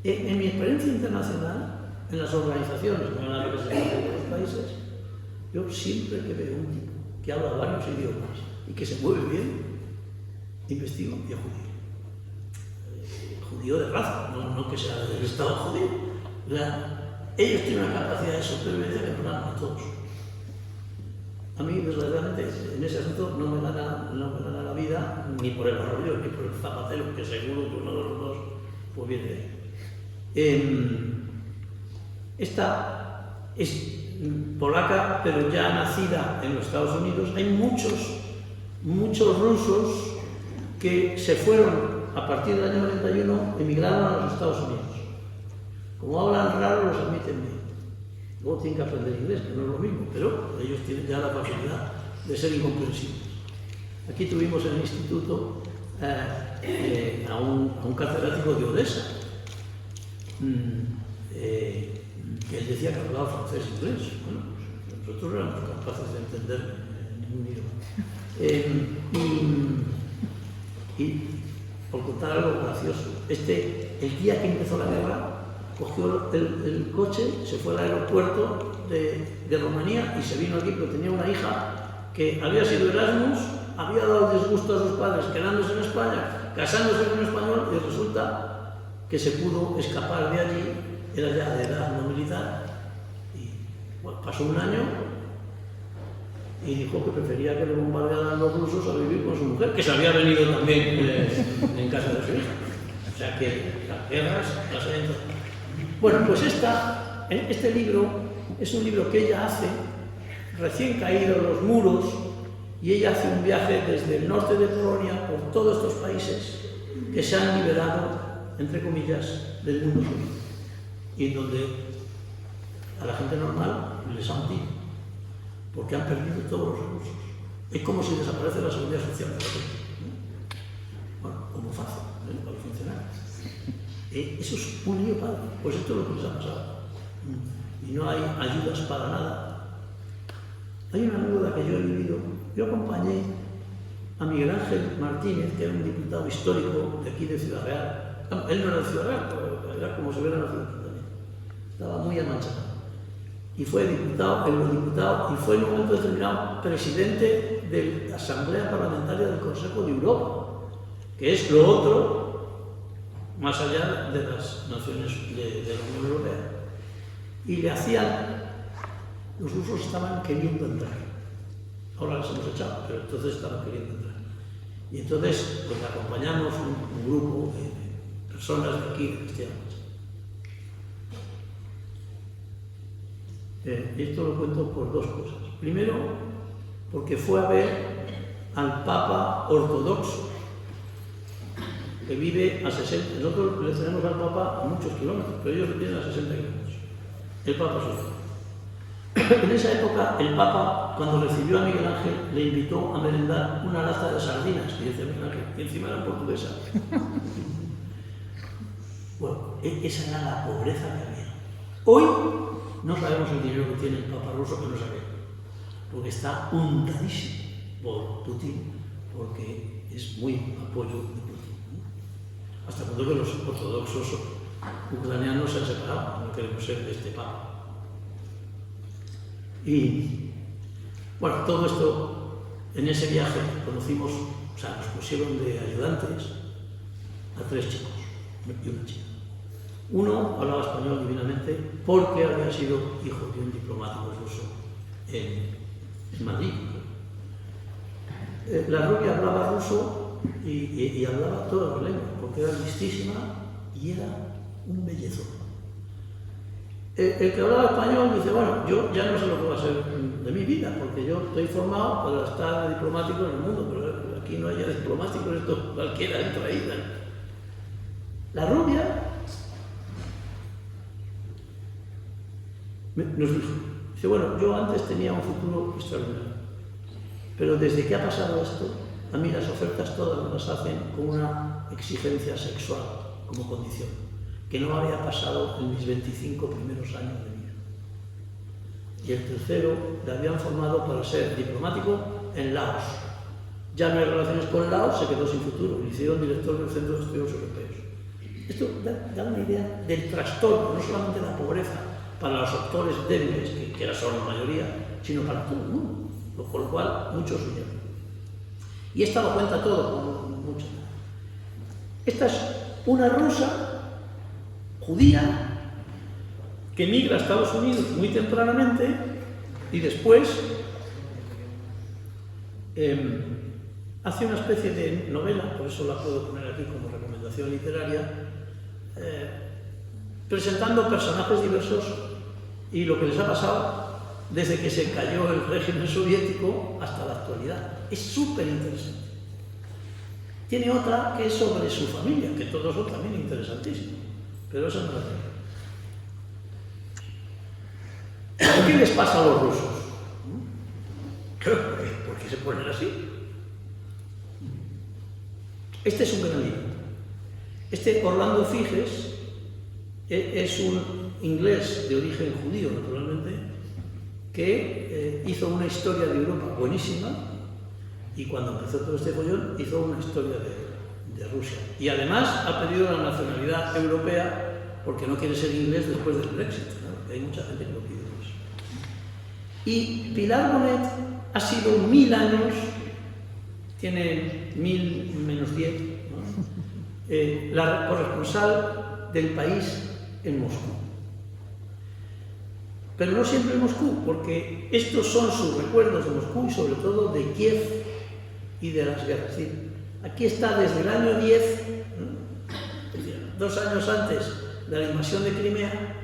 En mi experiencia internacional, en las organizaciones, no en la representación de los países, yo siempre que veo un tipo que habla varios idiomas y que se mueve bien, investigo y es judío. Judío de raza, no que sea del Estado judío. O sea, ellos tienen una capacidad de supervivencia que nos ganan a todos. A mí, desgraciadamente, en ese asunto no me gana la vida ni por el arroyo ni por el zapatero, que seguro que uno de los dos pues viene de ahí. Esta es polaca, pero ya nacida en los Estados Unidos. Hay muchos rusos que se fueron a partir del año 91, emigraron a los Estados Unidos. Como hablan raro, los admiten bien. Luego tienen que aprender inglés, que no es lo mismo, pero ellos tienen ya la facilidad de ser incomprensibles. Aquí tuvimos en el instituto a un catedrático de Odessa, que él decía que hablaba francés e inglés. Bueno, pues nosotros éramos capaces de entender ningún idioma. Y por contar algo gracioso, el día que empezó la guerra, cogió el coche, se fue al aeropuerto de Rumanía y se vino aquí porque tenía una hija que había sido Erasmus, había dado disgusto a sus padres quedándose en España, casándose con un español, y resulta que se pudo escapar de allí, era ya de edad no militar, y bueno, pasó un año y dijo que prefería que le bombardearan los rusos a vivir con su mujer, que se había venido también en casa de su hija. O sea que las guerras las hay en todo. Bueno, pues este libro es un libro que ella hace, recién caídos los muros, y ella hace un viaje desde el norte de Polonia por todos estos países que se han liberado, entre comillas, del mundo soviético, y en donde a la gente normal les han tiro, porque han perdido todos los recursos. Es como si desaparece la seguridad social de la gente, ¿no? Bueno, como fácil, para los funcionarios. Eso es un lío padre, pues esto es lo que les ha pasado. Y no hay ayudas para nada. Hay una anécdota que yo he vivido. Yo acompañé a Miguel Ángel Martínez, que era un diputado histórico de aquí de Ciudad Real. Él no era de Ciudad Real, pero era como si hubiera nacido aquí también. Estaba muy amanchado. Y fue diputado, eurodiputado, y fue en un momento determinado presidente de la Asamblea Parlamentaria del Consejo de Europa, que es lo otro más allá de las naciones de la Unión Europea. Y le hacían, los rusos estaban queriendo entrar. Ahora les hemos echado, pero entonces estaban queriendo entrar. Y entonces pues acompañamos un grupo de personas de aquí, de Castilla-La Mancha. Y esto lo cuento por dos cosas. Primero, porque fue a ver al Papa ortodoxo, que vive a 60. Nosotros le tenemos al Papa a muchos kilómetros, pero ellos lo tienen a 60 kilómetros. El Papa suyo. En esa época, el Papa, cuando recibió a Miguel Ángel, le invitó a merendar una lata de sardinas, que dice Miguel Ángel, que encima era portuguesa. Bueno, esa era la pobreza que había. Hoy no sabemos el dinero que tiene el Papa ruso, que no sabemos, porque está untadísimo por Putin, porque es muy apoyo de Putin, ¿no? Hasta cuando que los ortodoxos ucranianos se han separado, no queremos ser de este Papa. Y bueno, todo esto, en ese viaje conocimos, o sea, nos pusieron de ayudantes a 3 chicos y una chica. Uno hablaba español divinamente porque había sido hijo de un diplomático ruso en Madrid. La rubia hablaba ruso y hablaba todas las lenguas porque era listísima y era un bellezo. El que hablaba español dice, bueno, yo ya no sé lo que va a ser de mi vida porque yo estoy formado para estar de diplomático en el mundo, pero aquí no haya diplomáticos, esto cualquiera entra ahí. La rubia nos dice, bueno, yo antes tenía un futuro extraordinario, pero desde que ha pasado esto, a mí las ofertas todas me las hacen con una exigencia sexual como condición, que no había pasado en mis 25 primeros años de vida. Y el tercero, le habían formado para ser diplomático en Laos. Ya no hay relaciones con Laos, se quedó sin futuro, le hicieron director del Centro de Estudios Europeos. Esto da una idea del trastorno, no solamente de la pobreza, para los sectores débiles, que era solo la mayoría, sino para todo el mundo, con lo cual muchos huyeron. Y esta lo cuenta todo, mucho. Esta es una rusa judía que emigra a Estados Unidos muy tempranamente y después hace una especie de novela, por eso la puedo poner aquí como recomendación literaria, presentando personajes diversos y lo que les ha pasado desde que se cayó el régimen soviético hasta la actualidad. Es súper interesante. Tiene otra que es sobre su familia, que todos son también interesantísimos, pero esa no la tengo. ¿Qué les pasa a los rusos? ¿Por qué se ponen así? Este es un gran libro. Este Orlando Figes es un inglés de origen judío, naturalmente, que hizo una historia de Europa buenísima y cuando empezó todo este follón hizo una historia de Rusia. Y además ha pedido la nacionalidad europea porque no quiere ser inglés después del Brexit, ¿no? Hay mucha gente que lo pide por eso. Y Pilar Bonet ha sido 1000 años, tiene 1000 menos 10, ¿no? La corresponsal del País en Moscú. Pero no siempre en Moscú, porque estos son sus recuerdos de Moscú y sobre todo de Kiev y de las guerras. ¿Sí? Aquí está desde el año 10, 2 años antes de la invasión de Crimea,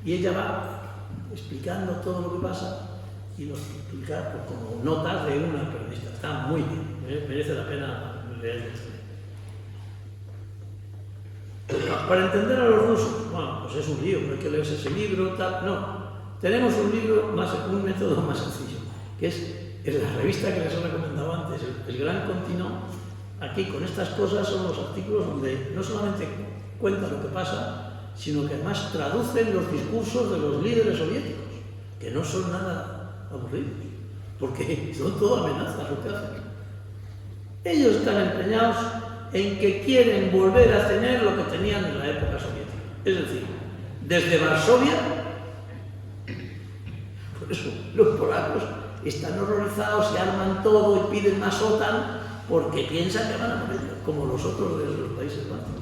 y ella va explicando todo lo que pasa y nos explica pues, como notas de una periodista. Está muy bien, merece la pena leerlo. Para entender a los rusos, bueno, pues es un lío, no hay que leerse ese libro, tal, no. Tenemos un libro, un método más sencillo, que es la revista que les he recomendado antes, el Gran Continuo. Aquí con estas cosas son los artículos donde no solamente cuentan lo que pasa, sino que además traducen los discursos de los líderes soviéticos, que no son nada aburridos, porque son todo amenazas lo que hacen. Ellos están empeñados en que quieren volver a tener lo que tenían en la época soviética. Es decir, desde Varsovia, por eso los polacos están horrorizados, se arman todo y piden más OTAN porque piensan que van a morir, como los otros de los países bálticos.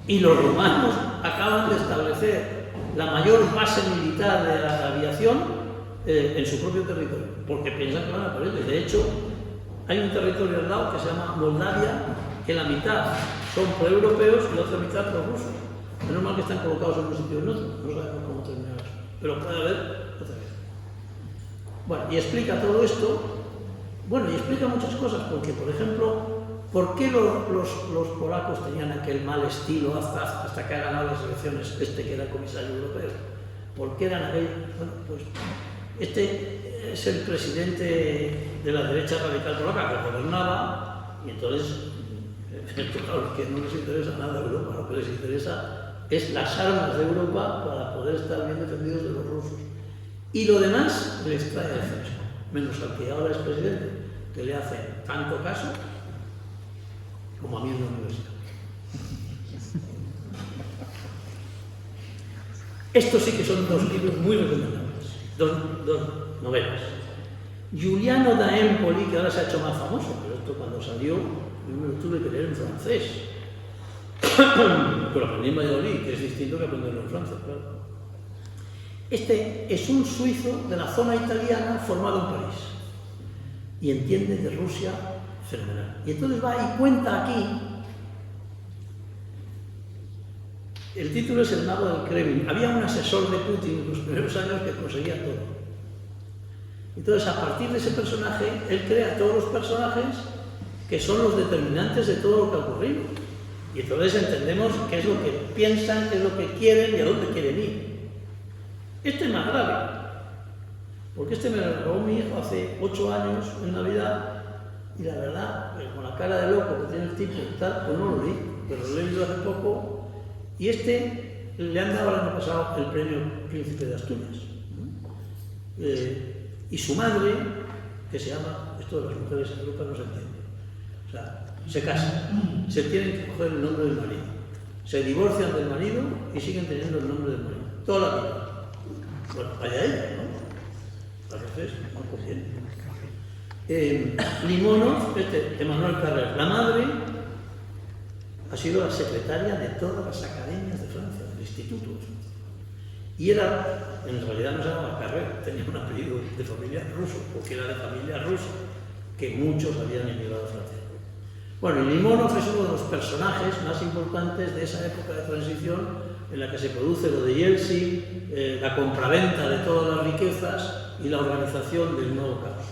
Y los rumanos acaban de establecer la mayor base militar de la aviación en su propio territorio, porque piensan que van a morir. De hecho, hay un territorio al lado que se llama Moldavia, que la mitad son proeuropeos y la otra mitad prorrusos. Menos mal que están colocados en un sitio y en otro, no sabemos cómo terminar eso. pero puede haber otra vez. Bueno, y explica todo esto, bueno, y explica muchas cosas, porque, por ejemplo, ¿por qué los polacos tenían aquel mal estilo hasta que ha ganado las elecciones que era comisario europeo? ¿Por qué eran aquellos? Bueno, pues este es el presidente de la derecha radical polaca que gobernaba, y entonces, claro, que no les interesa nada Europa, lo que les interesa es las armas de Europa para poder estar bien defendidos de los rusos. Y lo demás les trae al centro, menos al que ahora es presidente, que le hace tanto caso como a mí en la universidad. Estos sí que son dos libros muy recomendables, dos novelas. Giuliano da Empoli, que ahora se ha hecho más famoso, pero esto cuando salió yo me lo tuve que leer en francés. Pero aprendí en Valladolid, que es distinto que aprenderlo en Francia, claro. Este es un suizo de la zona italiana formado en París y entiende de Rusia fenomenal. Y entonces va y cuenta aquí, el título es El mago del Kremlin. Había un asesor de Putin en los primeros años que conseguía todo. Entonces, a partir de ese personaje, él crea todos los personajes que son los determinantes de todo lo que ha ocurrido. Y entonces entendemos qué es lo que piensan, qué es lo que quieren y a dónde quieren ir. Este es más grave, porque este me lo regaló mi hijo hace 8 años en Navidad, y la verdad, con la cara de loco que tiene el tipo y tal, pues no lo leí, pero lo he leído hace poco, y este le han dado el año pasado el premio Príncipe de Asturias. Y su madre, que se llama, esto de las mujeres en Europa no se entiende, o sea, se casan, se tienen que coger el nombre del marido, se divorcian del marido y siguen teniendo el nombre del marido, toda la vida. Bueno, vaya ella, ¿no? A veces no conviene. Limonov, Emmanuel Carrère, la madre ha sido la secretaria de todas las academias de Francia, del instituto de Francia. Y era, en realidad no se llamaba Carrère, tenía un apellido de familia ruso, porque era de familia rusa, que muchos habían emigrado a Francia. Bueno, y Limonov es uno de los personajes más importantes de esa época de transición en la que se produce lo de Yeltsin, la compraventa de todas las riquezas y la organización del nuevo caos.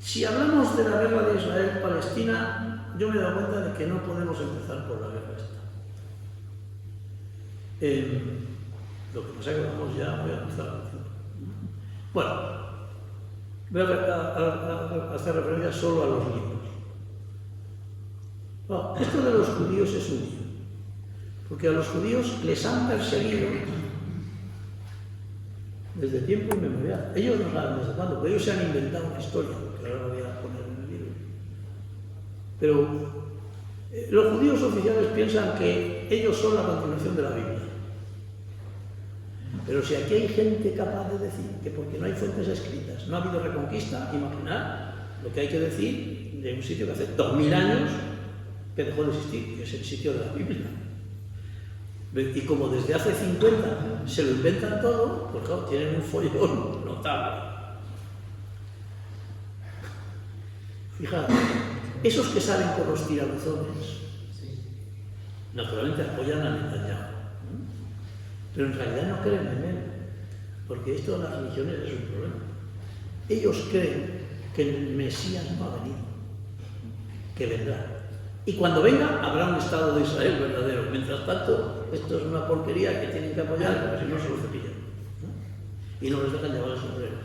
Si hablamos de la guerra de Israel-Palestina, yo me he dado cuenta de que no podemos empezar por la guerra esta. Lo que pasa es que vamos ya, voy a empezar. Bueno, voy a hacer referencia solo a los libros. No, esto de los judíos es un lío, porque a los judíos les han perseguido desde tiempo inmemorial. Ellos no saben desde cuándo, pero ellos se han inventado una historia, que ahora voy a poner en el libro. Pero los judíos oficiales piensan que ellos son la continuación de la Biblia. Pero si aquí hay gente capaz de decir que porque no hay fuentes escritas no ha habido reconquista, imaginar lo que hay que decir de un sitio que hace 2000 años que dejó de existir, que es el sitio de la Biblia. Y como desde hace 50 se lo inventan todo, pues claro, tienen un follón notable. Fijaros, esos que salen con los tirabuzones, naturalmente apoyan a Netanyahu, pero en realidad no creen en él, porque esto de las religiones es un problema. Ellos creen que el Mesías no ha venido, que vendrá. Y cuando venga, habrá un Estado de Israel verdadero. Mientras tanto, esto es una porquería que tienen que apoyar, porque si no se lo cepillan, ¿no? Y no les dejan llevar el sombrero.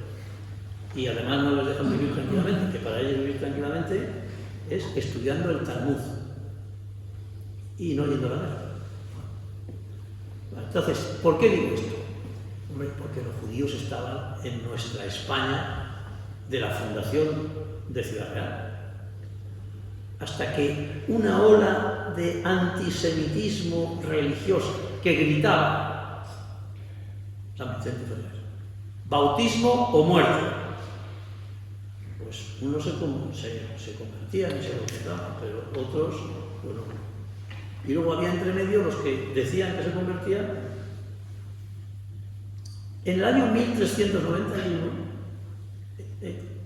Y además no les dejan vivir tranquilamente, que para ellos vivir tranquilamente es estudiando el Talmud y no yendo a la guerra. Entonces, ¿por qué digo esto? Hombre, porque los judíos estaban en nuestra España de la fundación de Ciudad Real. Hasta que una ola de antisemitismo religioso que gritaba San Vicente Ferrer, bautismo o muerte, pues unos se convertían y se bautizaban, pero otros, bueno. Y luego había entre medio los que decían que se convertían. En el año 1391,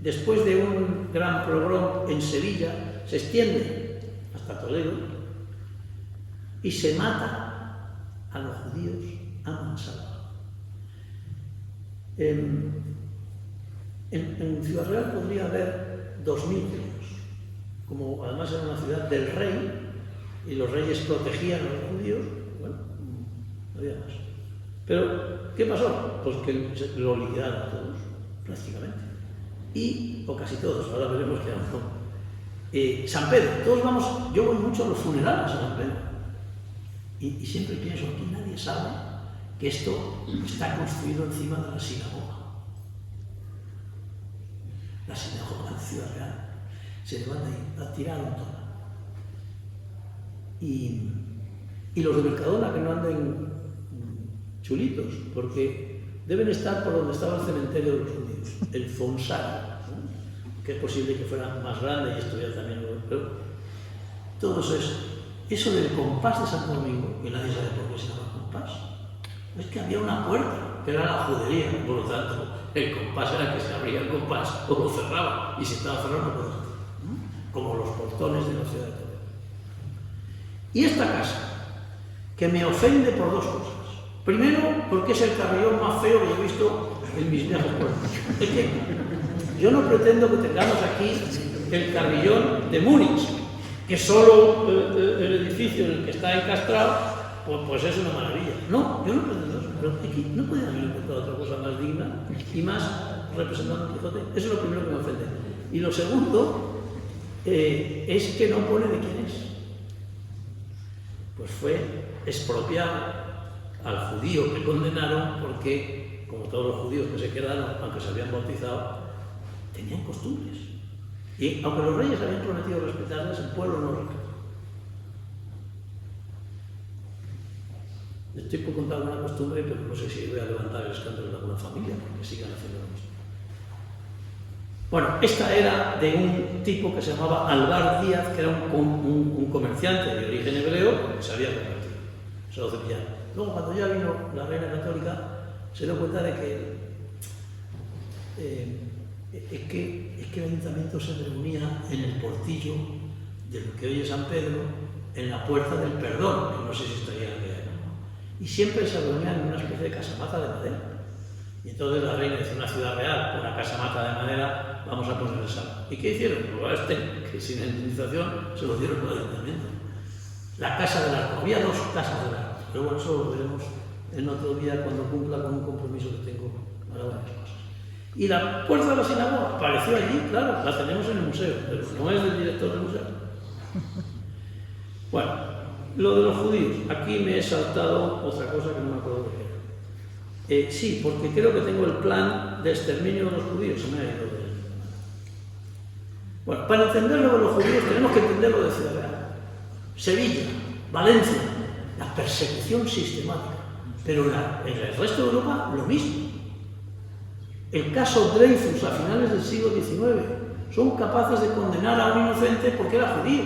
después de un gran pogrom en Sevilla, se extiende hasta Toledo y se mata a los judíos a mansalva. En Ciudad Real podría haber 2000 crios, como además era una ciudad del rey y los reyes protegían a los judíos, bueno, no había más. Pero, ¿qué pasó? Pues que lo liquidaron a todos, prácticamente. O casi todos, ahora veremos que no. San Pedro, todos vamos, yo voy mucho a los funerales a San Pedro. Y siempre pienso, aquí nadie sabe que esto está construido encima de la sinagoga. La sinagoga de Ciudad Real. Se levanta ahí, la tiraron toda. Y los de Mercadona que no anden chulitos, porque deben estar por donde estaba el cementerio de los judíos, el Fonsal, ¿no? Que es posible que fuera más grande y estuviera también, pero todo eso del compás de Santo Domingo, que nadie sabe por qué se llama compás, es que había una puerta, que era la judería, por lo tanto, el compás era que se abría el compás o lo cerraba, y si estaba cerrado no podía entrar, ¿no? Como los portones de la ciudad de Toledo. Y esta casa, que me ofende por dos cosas. Primero, porque es el carrillón más feo que he visto en mis viajes por aquí. Es que yo no pretendo que tengamos aquí el carrillón de Múnich, que solo el edificio en el que está encastrado, pues es una maravilla. No, yo no pretendo eso, pero aquí no podía haber encontrado otra cosa más digna y más representando a Quijote. Eso es lo primero que me ofende. Y lo segundo es que no pone de quién es. Pues fue expropiado al judío que condenaron porque, como todos los judíos que se quedaron, aunque se habían bautizado, tenían costumbres. Y aunque los reyes habían prometido respetarlas, el pueblo no respetó. Estoy por contar una costumbre, pero no sé si voy a levantar el escándalo de alguna familia, porque sigan haciendo lo mismo. Bueno, esta era de un tipo que se llamaba Alvar Díaz, que era un comerciante de origen hebreo que se había convertido, se lo cepillaron. Luego, cuando ya vino la reina católica, se dio cuenta de que el ayuntamiento se reunía en el portillo de lo que hoy es San Pedro, en la Puerta del Perdón, que no sé si estaría en aquella época, y siempre se reunían en una especie de casamata de madera. Y entonces la reina hizo una ciudad real, una casamata de madera, vamos a poner el sal. ¿Y qué hicieron? Pues que sin indemnización se lo dieron al ayuntamiento. La Casa del Arco, había dos casas del Arco. Pero bueno, eso lo veremos en otro día cuando cumpla con un compromiso que tengo para varias cosas. Y la puerta de la sinagoga apareció allí, claro, la tenemos en el museo, pero no es del director del museo. Bueno, lo de los judíos, aquí me he saltado otra cosa que no me acuerdo de qué era. Sí, porque creo que tengo el plan de exterminio de los judíos, se me ha ido de él. Bueno, para entender lo de los judíos tenemos que entender lo de Ciudad Real, Sevilla, Valencia. La persecución sistemática, pero en el resto de Europa lo mismo. El caso Dreyfus a finales del siglo XIX, son capaces de condenar a un inocente porque era judío,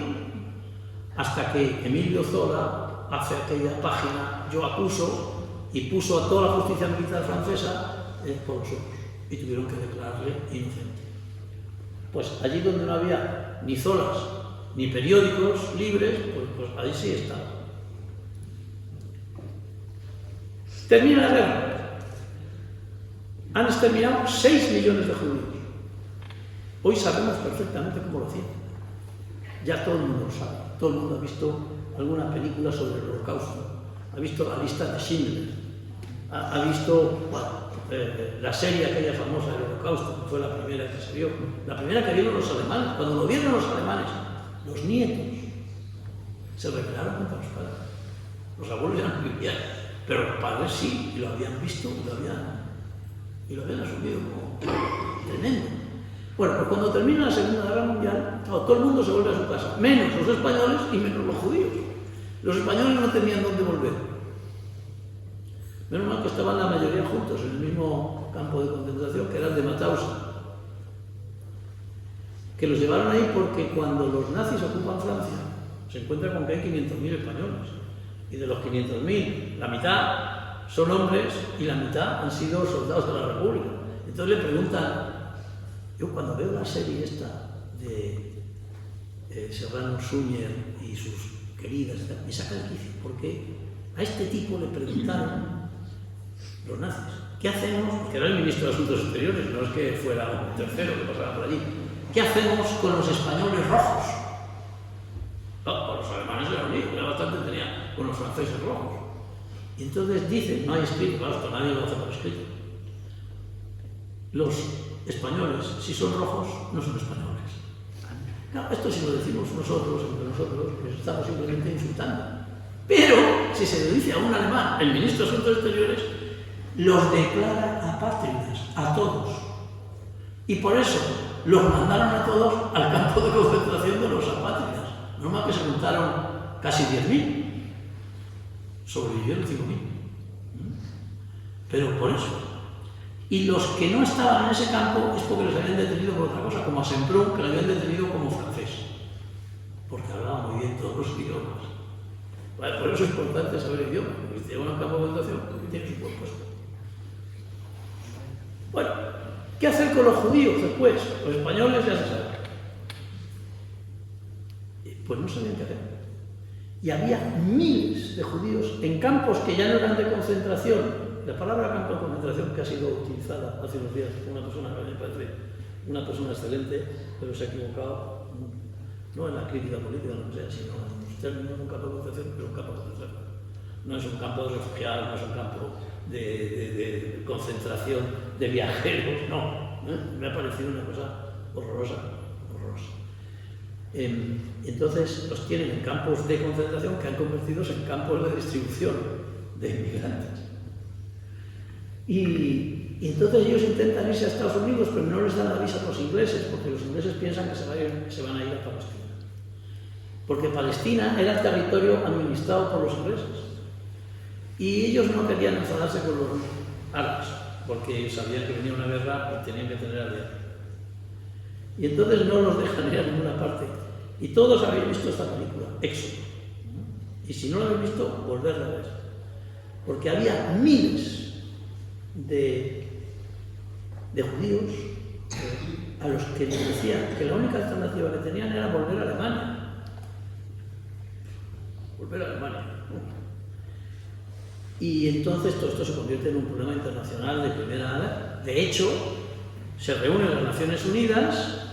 hasta que Emilio Zola hace aquella página Yo acuso y puso a toda la justicia militar francesa por los ojos y tuvieron que declararle inocente. Pues allí donde no había ni Zolas ni periódicos libres, pues ahí sí estaba. Termina la guerra. Han exterminado 6 millones de judíos. Hoy sabemos perfectamente cómo lo hacían. Ya todo el mundo lo sabe. Todo el mundo ha visto alguna película sobre el Holocausto. Ha visto la lista de Schindler. Ha visto la serie aquella famosa del Holocausto, que fue la primera que se vio. La primera que vieron los alemanes. Cuando lo vieron los alemanes, los nietos se rebelaron contra los padres. Los abuelos ya no vivían. Pero los padres sí, y lo habían visto, y lo habían asumido como tremendo. Bueno, pues cuando termina la Segunda Guerra Mundial, todo el mundo se vuelve a su casa, menos los españoles y menos los judíos. Los españoles no tenían dónde volver. Menos mal que estaban la mayoría juntos en el mismo campo de concentración, que era el de Mauthausen. Que los llevaron ahí porque cuando los nazis ocupan Francia, se encuentran con que hay 500.000 españoles. Y de los 500.000, la mitad son hombres y la mitad han sido soldados de la República. Entonces le preguntan, yo cuando veo la serie esta de Serrano Suñer y sus queridas, me saca el quicio, porque a este tipo le preguntaron los nazis, ¿qué hacemos? Que era el ministro de Asuntos Exteriores, no es que fuera un tercero que pasaba por allí. ¿Qué hacemos con los españoles rojos? No, con los alemanes era único, era bastante tenía con los franceses rojos. Y entonces dicen, no hay escrito, claro, esto nadie lo hace por escrito. Los españoles, si son rojos, no son españoles. Claro, esto si lo decimos nosotros, entre nosotros, pues estamos simplemente insultando. Pero, si se lo dice a un alemán, el ministro de Asuntos Exteriores, los declara apátridas, a todos. Y por eso los mandaron a todos al campo de concentración de los apátridas. Normal que se juntaron casi 10.000. Sobrevivieron 5.000. Pero por eso. Y los que no estaban en ese campo es porque les habían detenido por otra cosa, como a Semprún, que le habían detenido como francés. Porque hablaba muy bien todos los idiomas. Vale, por eso es importante saber idiomas. Porque si llega a un campo de concentración, tiene su buen puesto. Bueno, ¿qué hacer con los judíos después? Los españoles ya se sabe. Pues no sabían qué hacer. Y había miles de judíos en campos que ya no eran de concentración. La palabra campo de concentración que ha sido utilizada hace unos días por una persona que a mí me parece una persona excelente, pero se ha equivocado, no en la crítica política, no sé, sino en los términos de un campo de concentración, pero un campo de concentración. No es un campo de refugiados, no es un campo de concentración de viajeros, no. Me ha parecido una cosa horrorosa, horrorosa. Entonces los tienen en campos de concentración que han convertido en campos de distribución de inmigrantes. Y entonces ellos intentan irse a Estados Unidos, pero no les dan la visa a los ingleses, porque los ingleses piensan que se van a ir a Palestina. Porque Palestina era el territorio administrado por los ingleses. Y ellos no querían enfadarse con los árabes, porque sabían que venía una guerra y tenían que tener aliados. Y entonces no los dejan ir a ninguna parte. Y todos habéis visto esta película, Éxodo. Y si no la habéis visto, volverla a ver. Porque había miles de judíos a los que les decían que la única alternativa que tenían era volver a Alemania. Volver a Alemania. Y entonces todo esto se convierte en un problema internacional de primera edad. De hecho, se reúnen las Naciones Unidas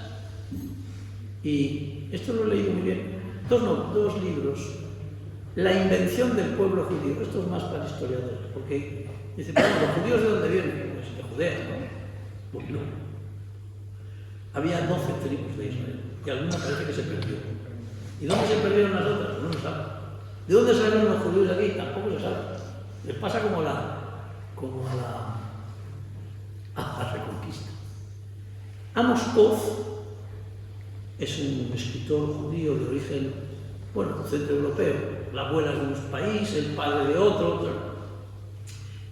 y esto lo he leído muy bien. Dos libros. La invención del pueblo judío. Esto es más para historiadores, porque dice, bueno, ¿los judíos de dónde vienen? Pues de Judea, ¿no? Pues no. Había 12 tribus de Israel, y alguna parece que se perdió. ¿Y dónde se perdieron las otras? No se sabe. ¿De dónde salieron los judíos de aquí? Tampoco se sabe. Les pasa como a la Reconquista. Amos Oz es un escritor judío de origen, bueno, centroeuropeo. La abuela es de un país, el padre de otro.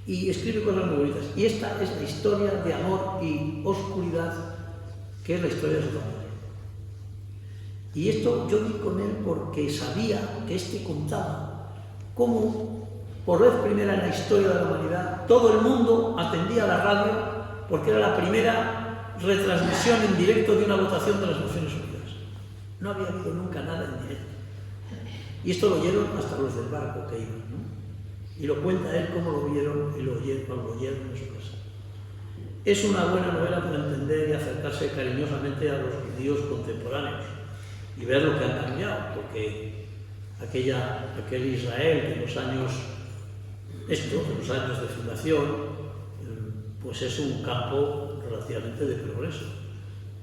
Y escribe cosas muy bonitas. Y esta es la historia de amor y oscuridad, que es la historia de su familia. Y esto yo di con él porque sabía que contaba cómo, por vez primera en la historia de la humanidad, todo el mundo atendía a la radio porque era la primera retransmisión en directo de una votación de las Naciones Unidas. No había habido nunca nada en directo. Y esto lo oyeron hasta los del barco que iban, ¿no? Y lo cuenta él cómo lo vieron y lo oyeron en su casa. Es una buena novela para entender y acercarse cariñosamente a los judíos contemporáneos y ver lo que han cambiado, porque aquel Israel de los años de fundación, pues es un campo relativamente de progreso.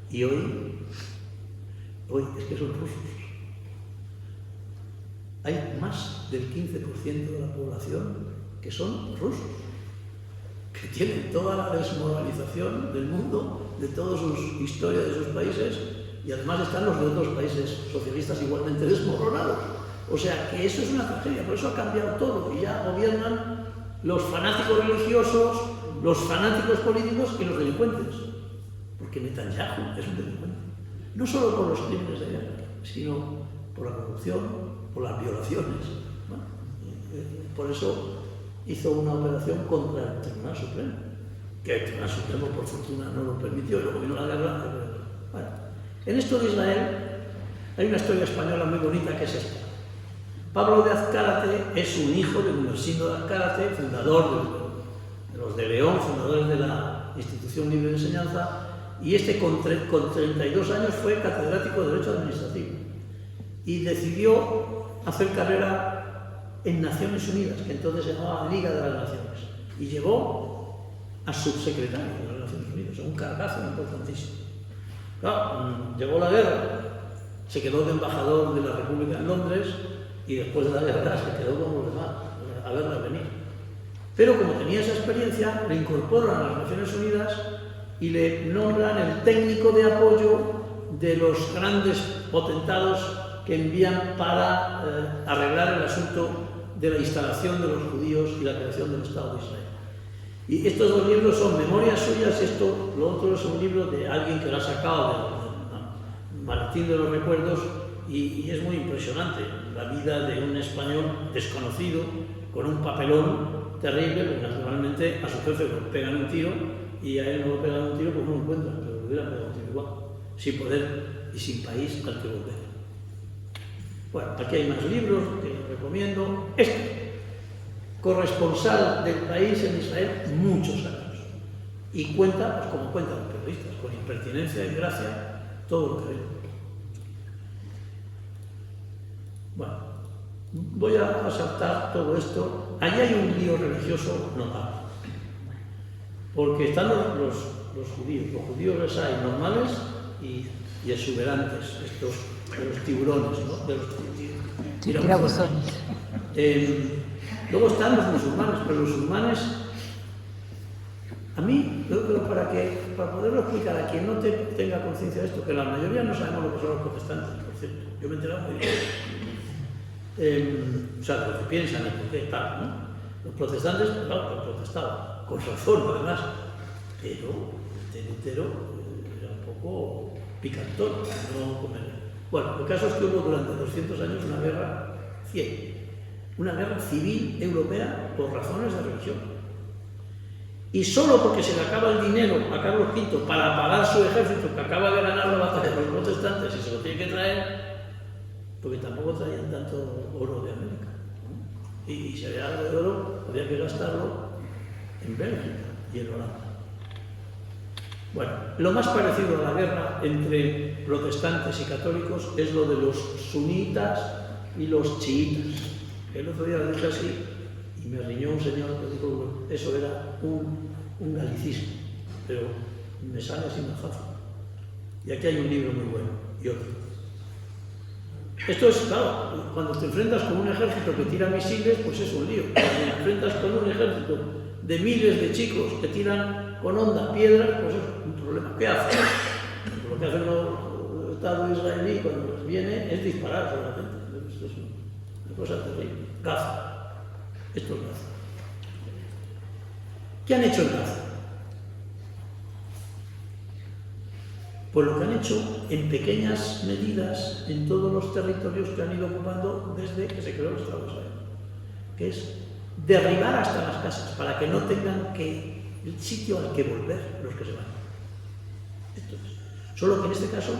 Y hoy es que son rusos. Hay más del 15% de la población que son rusos, que tienen toda la desmoralización del mundo, de toda su historia de sus países, y además están los de otros países socialistas igualmente desmoronados. O sea que eso es una tragedia, por eso ha cambiado todo, y ya gobiernan los fanáticos religiosos, los fanáticos políticos y los delincuentes. Porque Netanyahu es un delincuente. No solo por los crímenes de guerra, sino por la corrupción, por las violaciones. Bueno, por eso hizo una operación contra el Tribunal Supremo, que el Tribunal Supremo por fortuna no lo permitió, y luego vino la guerra. Bueno, en esto de Israel hay una historia española muy bonita que es esta. Pablo de Azcárate es un hijo de Gumersindo de Azcárate, fundador de los de León, fundadores de la Institución Libre de Enseñanza, y este con 32 años fue catedrático de Derecho Administrativo y decidió hacer carrera en Naciones Unidas, que entonces se llamaba Liga de las Naciones, y llegó a subsecretario de las Naciones Unidas, un cargazo importantísimo. Claro, llegó la guerra, se quedó de embajador de la República en Londres y después de la guerra se quedó con los demás, a verla venir. Pero como tenía esa experiencia, le incorporan a las Naciones Unidas y le nombran el técnico de apoyo de los grandes potentados que envían para arreglar el asunto de la instalación de los judíos y la creación del Estado de Israel. Y estos dos libros son memorias suyas, y lo otro es un libro de alguien que lo ha sacado del Maletín de los Recuerdos, y es muy impresionante la vida de un español desconocido con un papelón terrible, porque naturalmente a su jefe le pegan un tiro y a él no le pegan un tiro pues no lo encuentran, pero le hubieran pegado un tiro igual, sin poder y sin país al que volver. Bueno, aquí hay más libros que recomiendo. Corresponsal del país en Israel muchos años, y cuenta, pues como cuentan los periodistas, con impertinencia y gracia, todo lo que ven. Bueno, voy a saltar todo esto. Allí hay un lío religioso notable, porque están los judíos los hay normales y exuberantes, estos de los tiburones, ¿no? De los tirabuzones. Luego están los musulmanes, pero los musulmanes, a mí, yo creo para poderlo explicar a quien no tenga conciencia de esto, que la mayoría no sabemos lo que son los protestantes, por cierto, yo me he enterado muy bien. O sea, lo que piensan y por qué tal, ¿no? Los protestantes, claro, protestaban, con razón además, pero Lutero era un poco picantón, no comer. Bueno, el caso es que hubo durante 200 años una guerra civil europea por razones de religión. Y solo porque se le acaba el dinero a Carlos V para pagar su ejército, que acaba de ganar la batalla de los protestantes y se lo tiene que traer, porque tampoco traían tanto oro de América, ¿no? Y si había algo de oro, había que gastarlo en Bélgica y en Holanda. Bueno, lo más parecido a la guerra entre protestantes y católicos es lo de los sunitas y los chiitas. El otro día lo dije así y me riñó un señor que dijo que eso era un galicismo, pero me sale así más fácil. Y aquí hay un libro muy bueno y otro. Esto es, claro, cuando te enfrentas con un ejército que tira misiles, pues es un lío. Cuando te enfrentas con un ejército de miles de chicos que tiran con onda piedras, pues es un problema. ¿Qué hacen? Lo que hacen el Estado israelí cuando les viene es disparar solamente. Esto es una cosa terrible. Gaza. Esto es Gaza. ¿Qué han hecho en Gaza? Pues lo que han hecho en pequeñas medidas en todos los territorios que han ido ocupando desde que se creó el Estado de Israel, que es derribar hasta las casas para que no tengan el sitio al que volver los que se van. Esto es. Solo que en este caso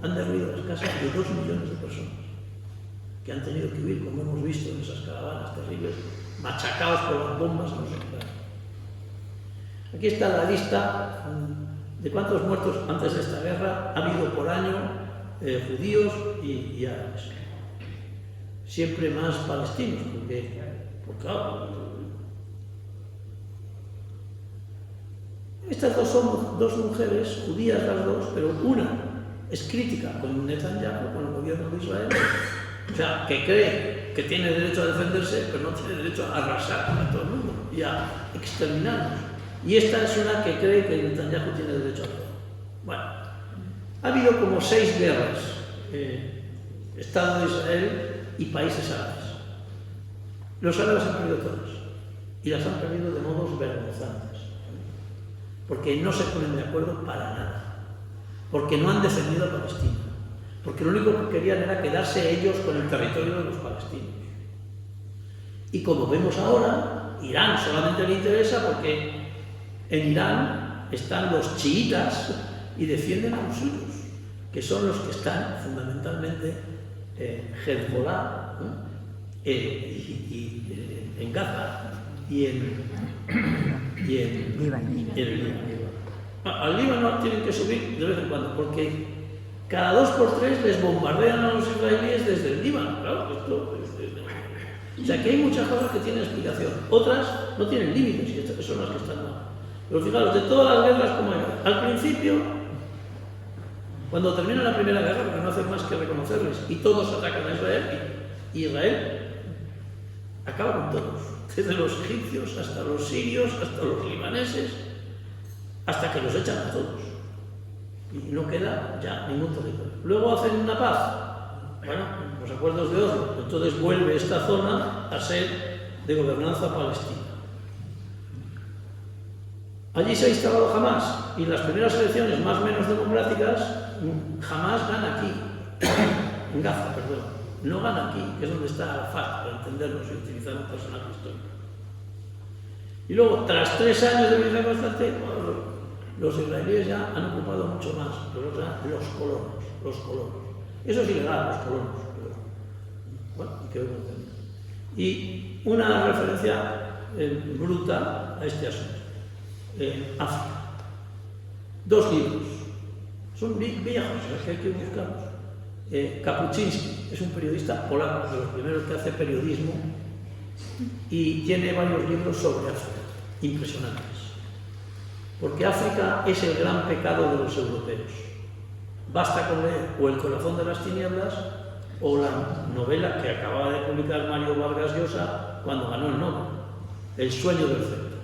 han derruido las casas de 2 millones de personas que han tenido que huir, como hemos visto en esas caravanas terribles, machacados por las bombas. No sé qué. Aquí está la lista de cuántos muertos antes de esta guerra ha habido por año judíos y árabes. Siempre más palestinos, porque claro, estas son dos mujeres, judías las dos, pero una es crítica con Netanyahu, con el gobierno de Israel, o sea, que cree que tiene derecho a defenderse, pero no tiene derecho a arrasar a todo el mundo y a exterminarnos. Y esta es una que cree que Netanyahu tiene derecho a todo. Bueno, ha habido como 6 guerras, Estado de Israel y países árabes. Los árabes han perdido todas, y las han perdido de modos vergonzantes, porque no se ponen de acuerdo para nada, porque no han defendido a Palestina, porque lo único que querían era quedarse ellos con el territorio de los palestinos. Y como vemos ahora, Irán solamente le interesa porque en Irán están los chiitas y defienden a los suyos, que son los que están fundamentalmente Hezbollah, ¿no? en Gaza y en el Líbano. Al Líbano tienen que subir de vez en cuando, porque cada 2 por 3 les bombardean a los israelíes desde el Líbano. Claro, o sea que hay muchas cosas que tienen explicación, otras no tienen límites, y estas son las que están mal. Pero fijaros, de todas las guerras como era, al principio, cuando termina la primera guerra, porque no hacen más que reconocerles, y todos atacan a Israel, y Israel acaba con todos, desde los egipcios hasta los sirios, hasta los libaneses, hasta que los echan a todos. Y no queda ya ningún territorio. Luego hacen una paz. Bueno, los acuerdos de Oslo. Entonces vuelve esta zona a ser de gobernanza palestina. Allí se ha instalado Hamás, y en las primeras elecciones más o menos democráticas, Hamás gana aquí, en Gaza, perdón. No gana aquí, que es donde está Arafat, para entendernos y utilizar un personaje histórico. Y luego, tras 3 años de violencia constante, los israelíes ya han ocupado mucho más, los colonos. Eso es ilegal, los colonos. Pero, bueno, hay que ver cómo termina. Y una referencia bruta a este asunto. África. 2 libros. Son viejos, que hay que buscarlos. Kapuczynski es un periodista polaco, de los primeros que hace periodismo, y tiene varios libros sobre África, impresionantes. Porque África es el gran pecado de los europeos. Basta con leer o El corazón de las tinieblas o la novela que acababa de publicar Mario Vargas Llosa cuando ganó el Nobel, El sueño del centro.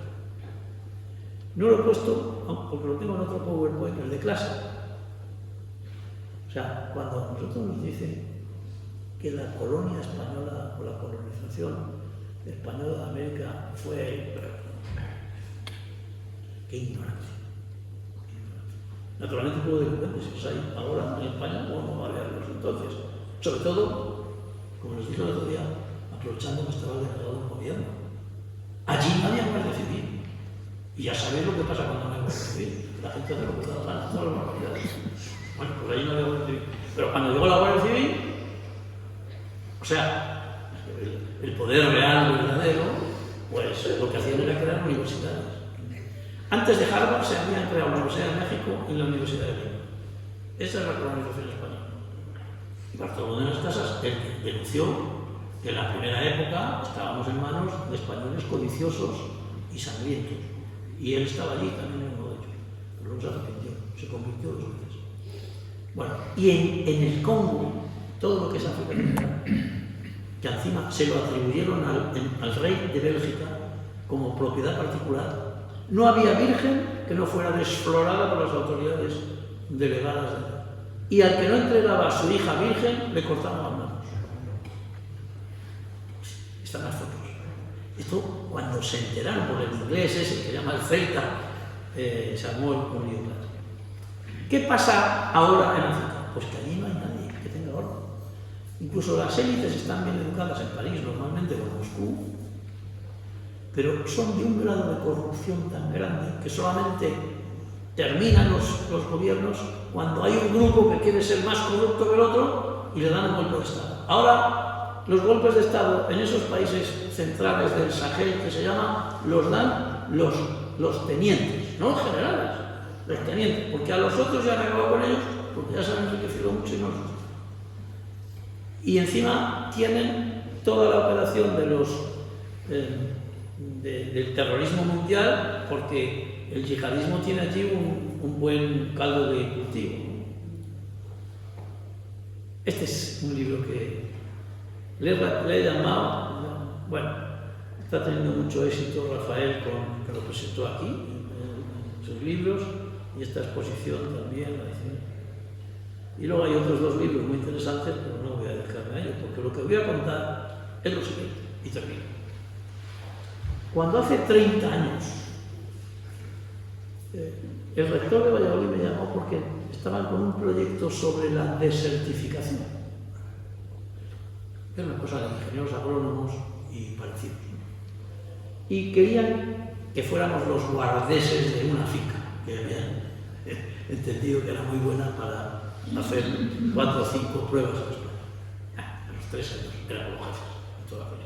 No lo he puesto porque lo tengo en otro PowerPoint, el de clase. O sea, cuando nosotros nos dicen que la colonia española o la colonización española de América fue... ¡Qué ignorancia! Naturalmente puedo delincuentes, si los hay ahora en España, no va a haberlos entonces. Sobre todo, como les dije el otro día, aprovechando que estaba el delegado del gobierno. Allí no había guardia civil. Y ya sabéis lo que pasa cuando no hay guardia civil. La gente hace lo que da la gana, todas las barbaridades. Bueno, pues allí no había guardia civil. Pero cuando llegó la guardia civil, o sea, el poder real, verdadero, pues lo que hacían era crear universidades. Antes de Harvard se habían creado la Universidad de México y la Universidad de Lima. Esa es la colonización española. Y Bartolomé de las Casas denunció que en la primera época estábamos en manos de españoles codiciosos y sangrientos. Y él estaba allí también en uno de ellos. Pero no se arrepintió, se convirtió 2 veces. Bueno, y en el Congo, todo lo que es África Central, que encima se lo atribuyeron al rey de Bélgica como propiedad particular. No había virgen que no fuera desflorada por las autoridades delegadas de él. Y al que no entregaba a su hija virgen, le cortaban las manos. Están las fotos. Esto, cuando se enteraron por el inglés ese, que llama el celta, se armó un lío claro. ¿Qué pasa ahora en África? Pues que allí no hay nadie que tenga orden. Incluso las élites están bien educadas en París, normalmente, o en Moscú, pero son de un grado de corrupción tan grande que solamente terminan los gobiernos cuando hay un grupo que quiere ser más corrupto que el otro y le dan un golpe de Estado. Ahora, los golpes de Estado en esos países centrales del Sahel, que se llama, los dan los tenientes, no los generales, los tenientes, porque a los otros ya han acabado con ellos, porque ya se han enriquecido mucho y no los gustan. Y encima tienen toda la operación de del terrorismo mundial, porque el yihadismo tiene allí un buen caldo de cultivo. Este es un libro que le he llamado, bueno, está teniendo mucho éxito Rafael que lo presentó aquí, en sus libros, y esta exposición también la hice. Y luego hay otros 2 libros muy interesantes, pero no voy a dedicarme a ellos, porque lo que voy a contar es lo siguiente, y termino. Cuando hace 30 años el rector de Valladolid me llamó porque estaban con un proyecto sobre la desertificación. Es una cosa de ingenieros agrónomos y parecidos. Y querían que fuéramos los guardeses de una finca, que habían entendido que era muy buena para hacer 4 o 5 pruebas en España. A los 3 años éramos los jefes. toda la cosa.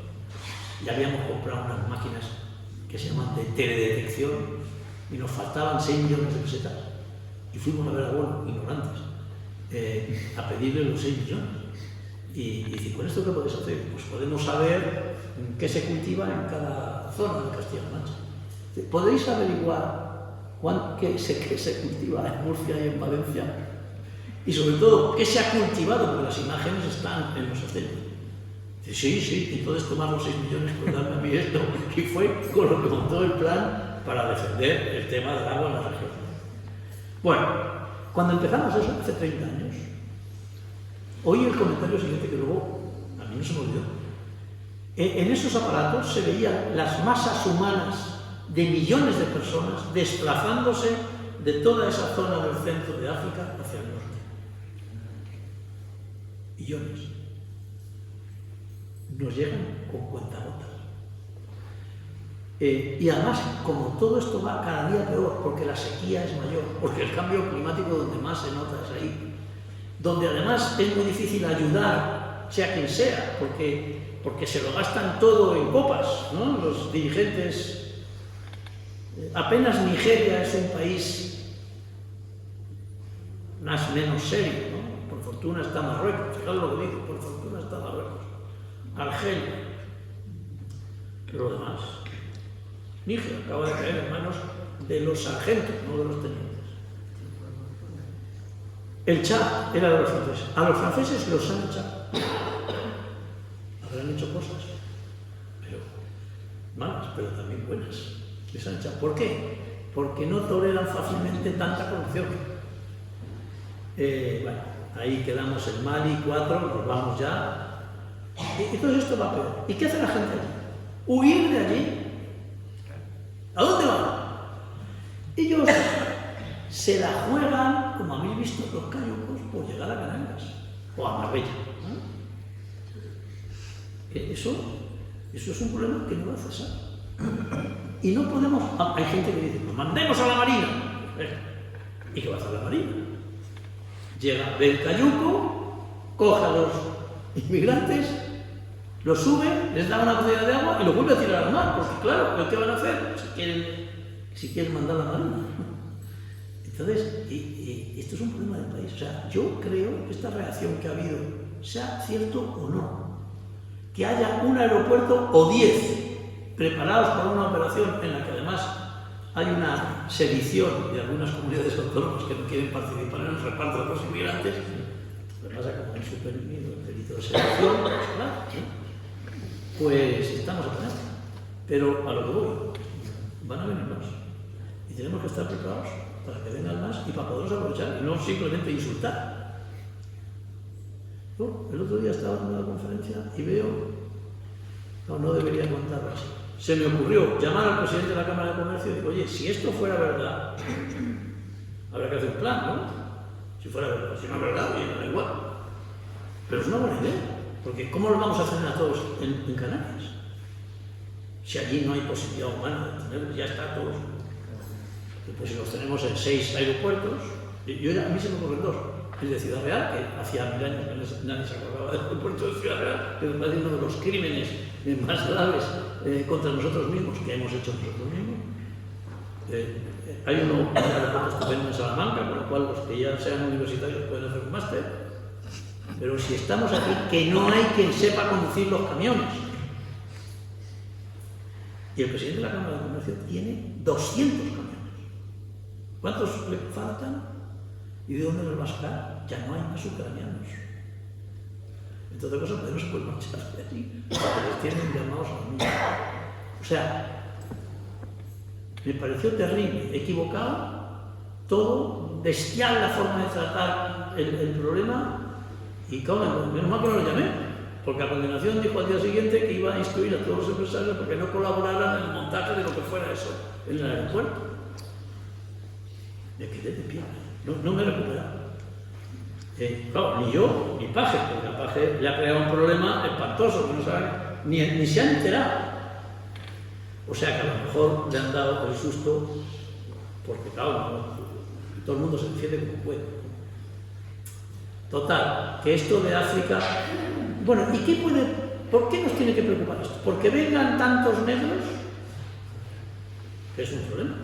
Y habíamos comprado unas máquinas que se llaman de teledetección y nos faltaban 6 millones de pesetas. Y fuimos a ver a Bono, ignorantes, a pedirle los 6 millones. Y dice, ¿con esto qué podéis hacer? Pues podemos saber qué se cultiva en cada zona de Castilla-La Mancha. ¿Podéis averiguar qué se cultiva en Murcia y en Valencia? Y sobre todo, ¿qué se ha cultivado? Porque las imágenes están en los satélites. Dice, sí, entonces tomar los 6 millones por darme a mí esto. Y fue con lo que montó el plan para defender el tema del agua en la región. Bueno, cuando empezamos eso, hace 30 años, oí el comentario siguiente que luego a mí no se me olvidó. En esos aparatos se veían las masas humanas de millones de personas desplazándose de toda esa zona del centro de África hacia el norte. Millones. Nos llegan con cuentagotas. Y además, como todo esto va cada día peor, porque la sequía es mayor, porque el cambio climático donde más se nota es ahí, donde además es muy difícil ayudar, sea quien sea, porque se lo gastan todo en copas, ¿no? Los dirigentes. Apenas Nigeria es un país más o menos serio, ¿no? Por fortuna está Marruecos, fijaos lo que digo, por fortuna está Marruecos, Argelia, pero lo demás. Níger acaba de caer en manos de los sargentos, no de los tenientes. El Chad era de los franceses. A los franceses los han echado. Habrán hecho cosas, pero malas, pero también buenas. Les han echado. ¿Por qué? Porque no toleran fácilmente tanta corrupción. Bueno, ahí quedamos en Mali, 4, nos vamos ya. Y todo esto va peor. ¿Y qué hace la gente allí? Huir de allí. ¿A dónde van? Ellos se la juegan, como habéis visto los cayucos, por llegar a Canarias o a Marbella. Eso es un problema que no va a cesar. Y no podemos... hay gente que dice, pues mandemos a la Marina. ¿Y qué va a hacer la Marina? Llega del cayuco, coge a los inmigrantes, los sube, les da una botella de agua y los vuelve a tirar al mar, porque claro, ¿qué van a hacer? Si quieren mandar a la Marina. Entonces, esto es un problema del país. O sea, yo creo que esta reacción que ha habido, sea cierto o no, que haya un aeropuerto o 10 preparados para una operación en la que además hay una sedición de algunas comunidades autónomas que no quieren participar en el reparto de los inmigrantes, lo que pasa como hay suprimido el delito de sedición, pues estamos a poner. Pero a lo que voy, van a venir más. Y tenemos que estar preparados para que vengan más y para poderlos aprovechar, y no simplemente insultar. Yo, el otro día estaba en una conferencia y veo, no debería contarlo así. Se me ocurrió llamar al presidente de la Cámara de Comercio y digo, oye, si esto fuera verdad, habrá que hacer un plan, ¿no? Si fuera verdad, si no es verdad, oye, da igual. Pero es una buena idea, porque ¿cómo lo vamos a hacer a todos en Canarias? Si allí no hay posibilidad humana de tenerlos, ya está todos. Pues si los tenemos en 6 aeropuertos, a mí se me ocurren 2. El de Ciudad Real, que hacía 1000 años que nadie se acordaba del aeropuerto de Ciudad Real, que me parece uno de los crímenes más graves contra nosotros mismos que hemos hecho nosotros mismos. Hay un aeropuerto estupendo en Salamanca, con lo cual los que ya sean universitarios pueden hacer un máster. Pero si estamos aquí, que no hay quien sepa conducir los camiones. Y el presidente de la Cámara de Comercio tiene 200 camiones. ¿Cuántos le faltan? ¿Y de dónde los va a sacar? Ya no hay más ucranianos. Entonces, cosas que no se pueden marchar de allí, porque les tienen llamados a la misma. O sea, me pareció terrible, equivocado, todo, bestial la forma de tratar el problema, y claro, menos mal que no lo llamé, porque a continuación dijo al día siguiente que iba a instruir a todos los empresarios porque no colaboraran en el montaje de lo que fuera eso en el aeropuerto. Me quedé de pie, no me he recuperado. Claro, ni yo, ni Paje, porque a Paje le ha creado un problema espantoso, que no saben, ni se han enterado. O sea que a lo mejor le han dado el susto, porque claro, todo el mundo se defiende como puede. Total, que esto de África... Bueno, ¿y qué puede ¿por qué nos tiene que preocupar esto? ¿Porque vengan tantos negros? Que es un problema.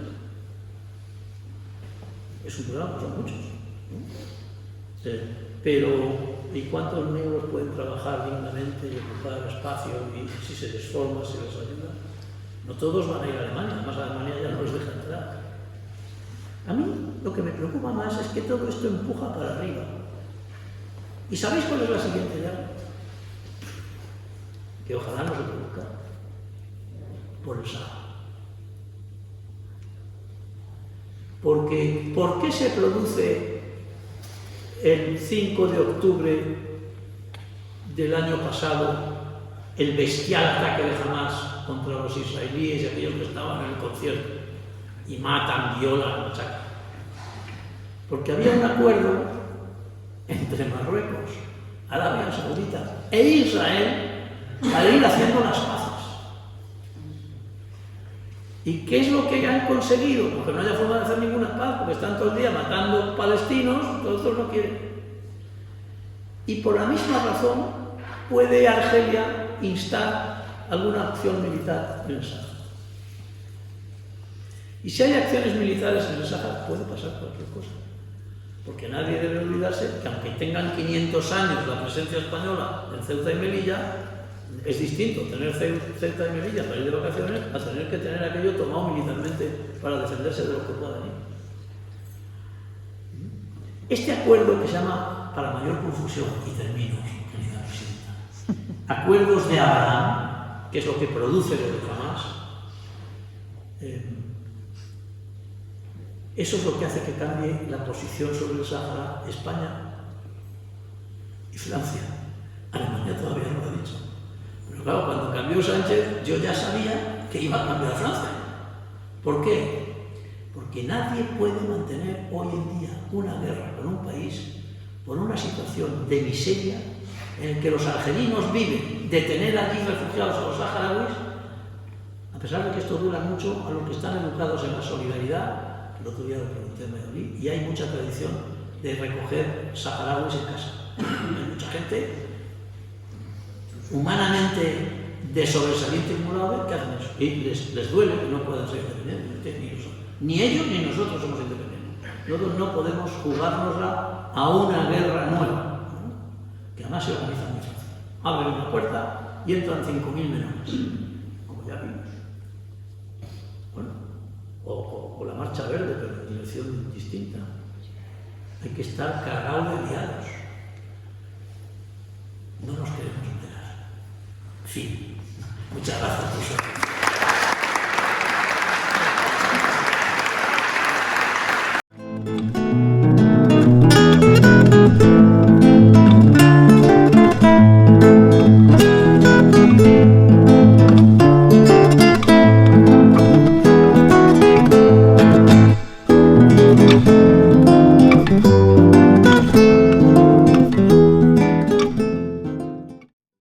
Es un problema, son muchos. Pero, ¿y cuántos negros pueden trabajar dignamente y ocupar espacio y si se les forma, se les ayuda? No todos van a ir a Alemania, además a Alemania ya no les deja entrar. A mí lo que me preocupa más es que todo esto empuja para arriba. ¿Y sabéis cuál es la siguiente llave? Que ojalá no se produzca. Por el Sahara. Porque, ¿por qué se produce el 5 de octubre del año pasado el bestial ataque de Hamás contra los israelíes y aquellos que estaban en el concierto? Y matan, violan, machacan. Porque había un acuerdo entre Marruecos, Arabia Saudita e Israel para ir haciendo las paces. ¿Y qué es lo que han conseguido? Porque no haya forma de hacer ninguna paz, porque están todo el día matando palestinos, todos no quieren. Y por la misma razón puede Argelia instar alguna acción militar en el Sahara. Y si hay acciones militares en el Sahara, puede pasar cualquier cosa. Porque nadie debe olvidarse que aunque tengan 500 años la presencia española en Ceuta y Melilla, es distinto tener Ceuta y Melilla para ir de vacaciones a tener que tener aquello tomado militarmente para defenderse de lo que puedan ir. Este acuerdo que se llama, para mayor confusión, y termino, querida presidenta, Acuerdos de Abraham, que es lo que produce lo de Hamás, eso es lo que hace que cambie la posición sobre el Sahara España y Francia. Alemania todavía no lo ha dicho. Pero claro, cuando cambió Sánchez, yo ya sabía que iba a cambiar Francia. ¿Por qué? Porque nadie puede mantener hoy en día una guerra con un país por una situación de miseria en el que los argelinos viven de tener allí refugiados a los saharauis, a pesar de que esto dura mucho a los que están educados en la solidaridad. El otro día lo pregunté en Valladolid, y hay mucha tradición de recoger saharauis en casa. Hay mucha gente humanamente de sobresaliente inmutable que hacen eso. Y les duele que no puedan ser independientes, ni ellos ni nosotros somos independientes. Nosotros no podemos jugárnosla a una guerra nueva, ¿no? Que además se organiza muy fácil. Abren una puerta y entran 5.000 menores, como ya vimos. Bueno, o la marcha verde, pero en dirección distinta. Hay que estar cargados de aliados. No nos queremos enterar. Fin. Muchas gracias por su atención.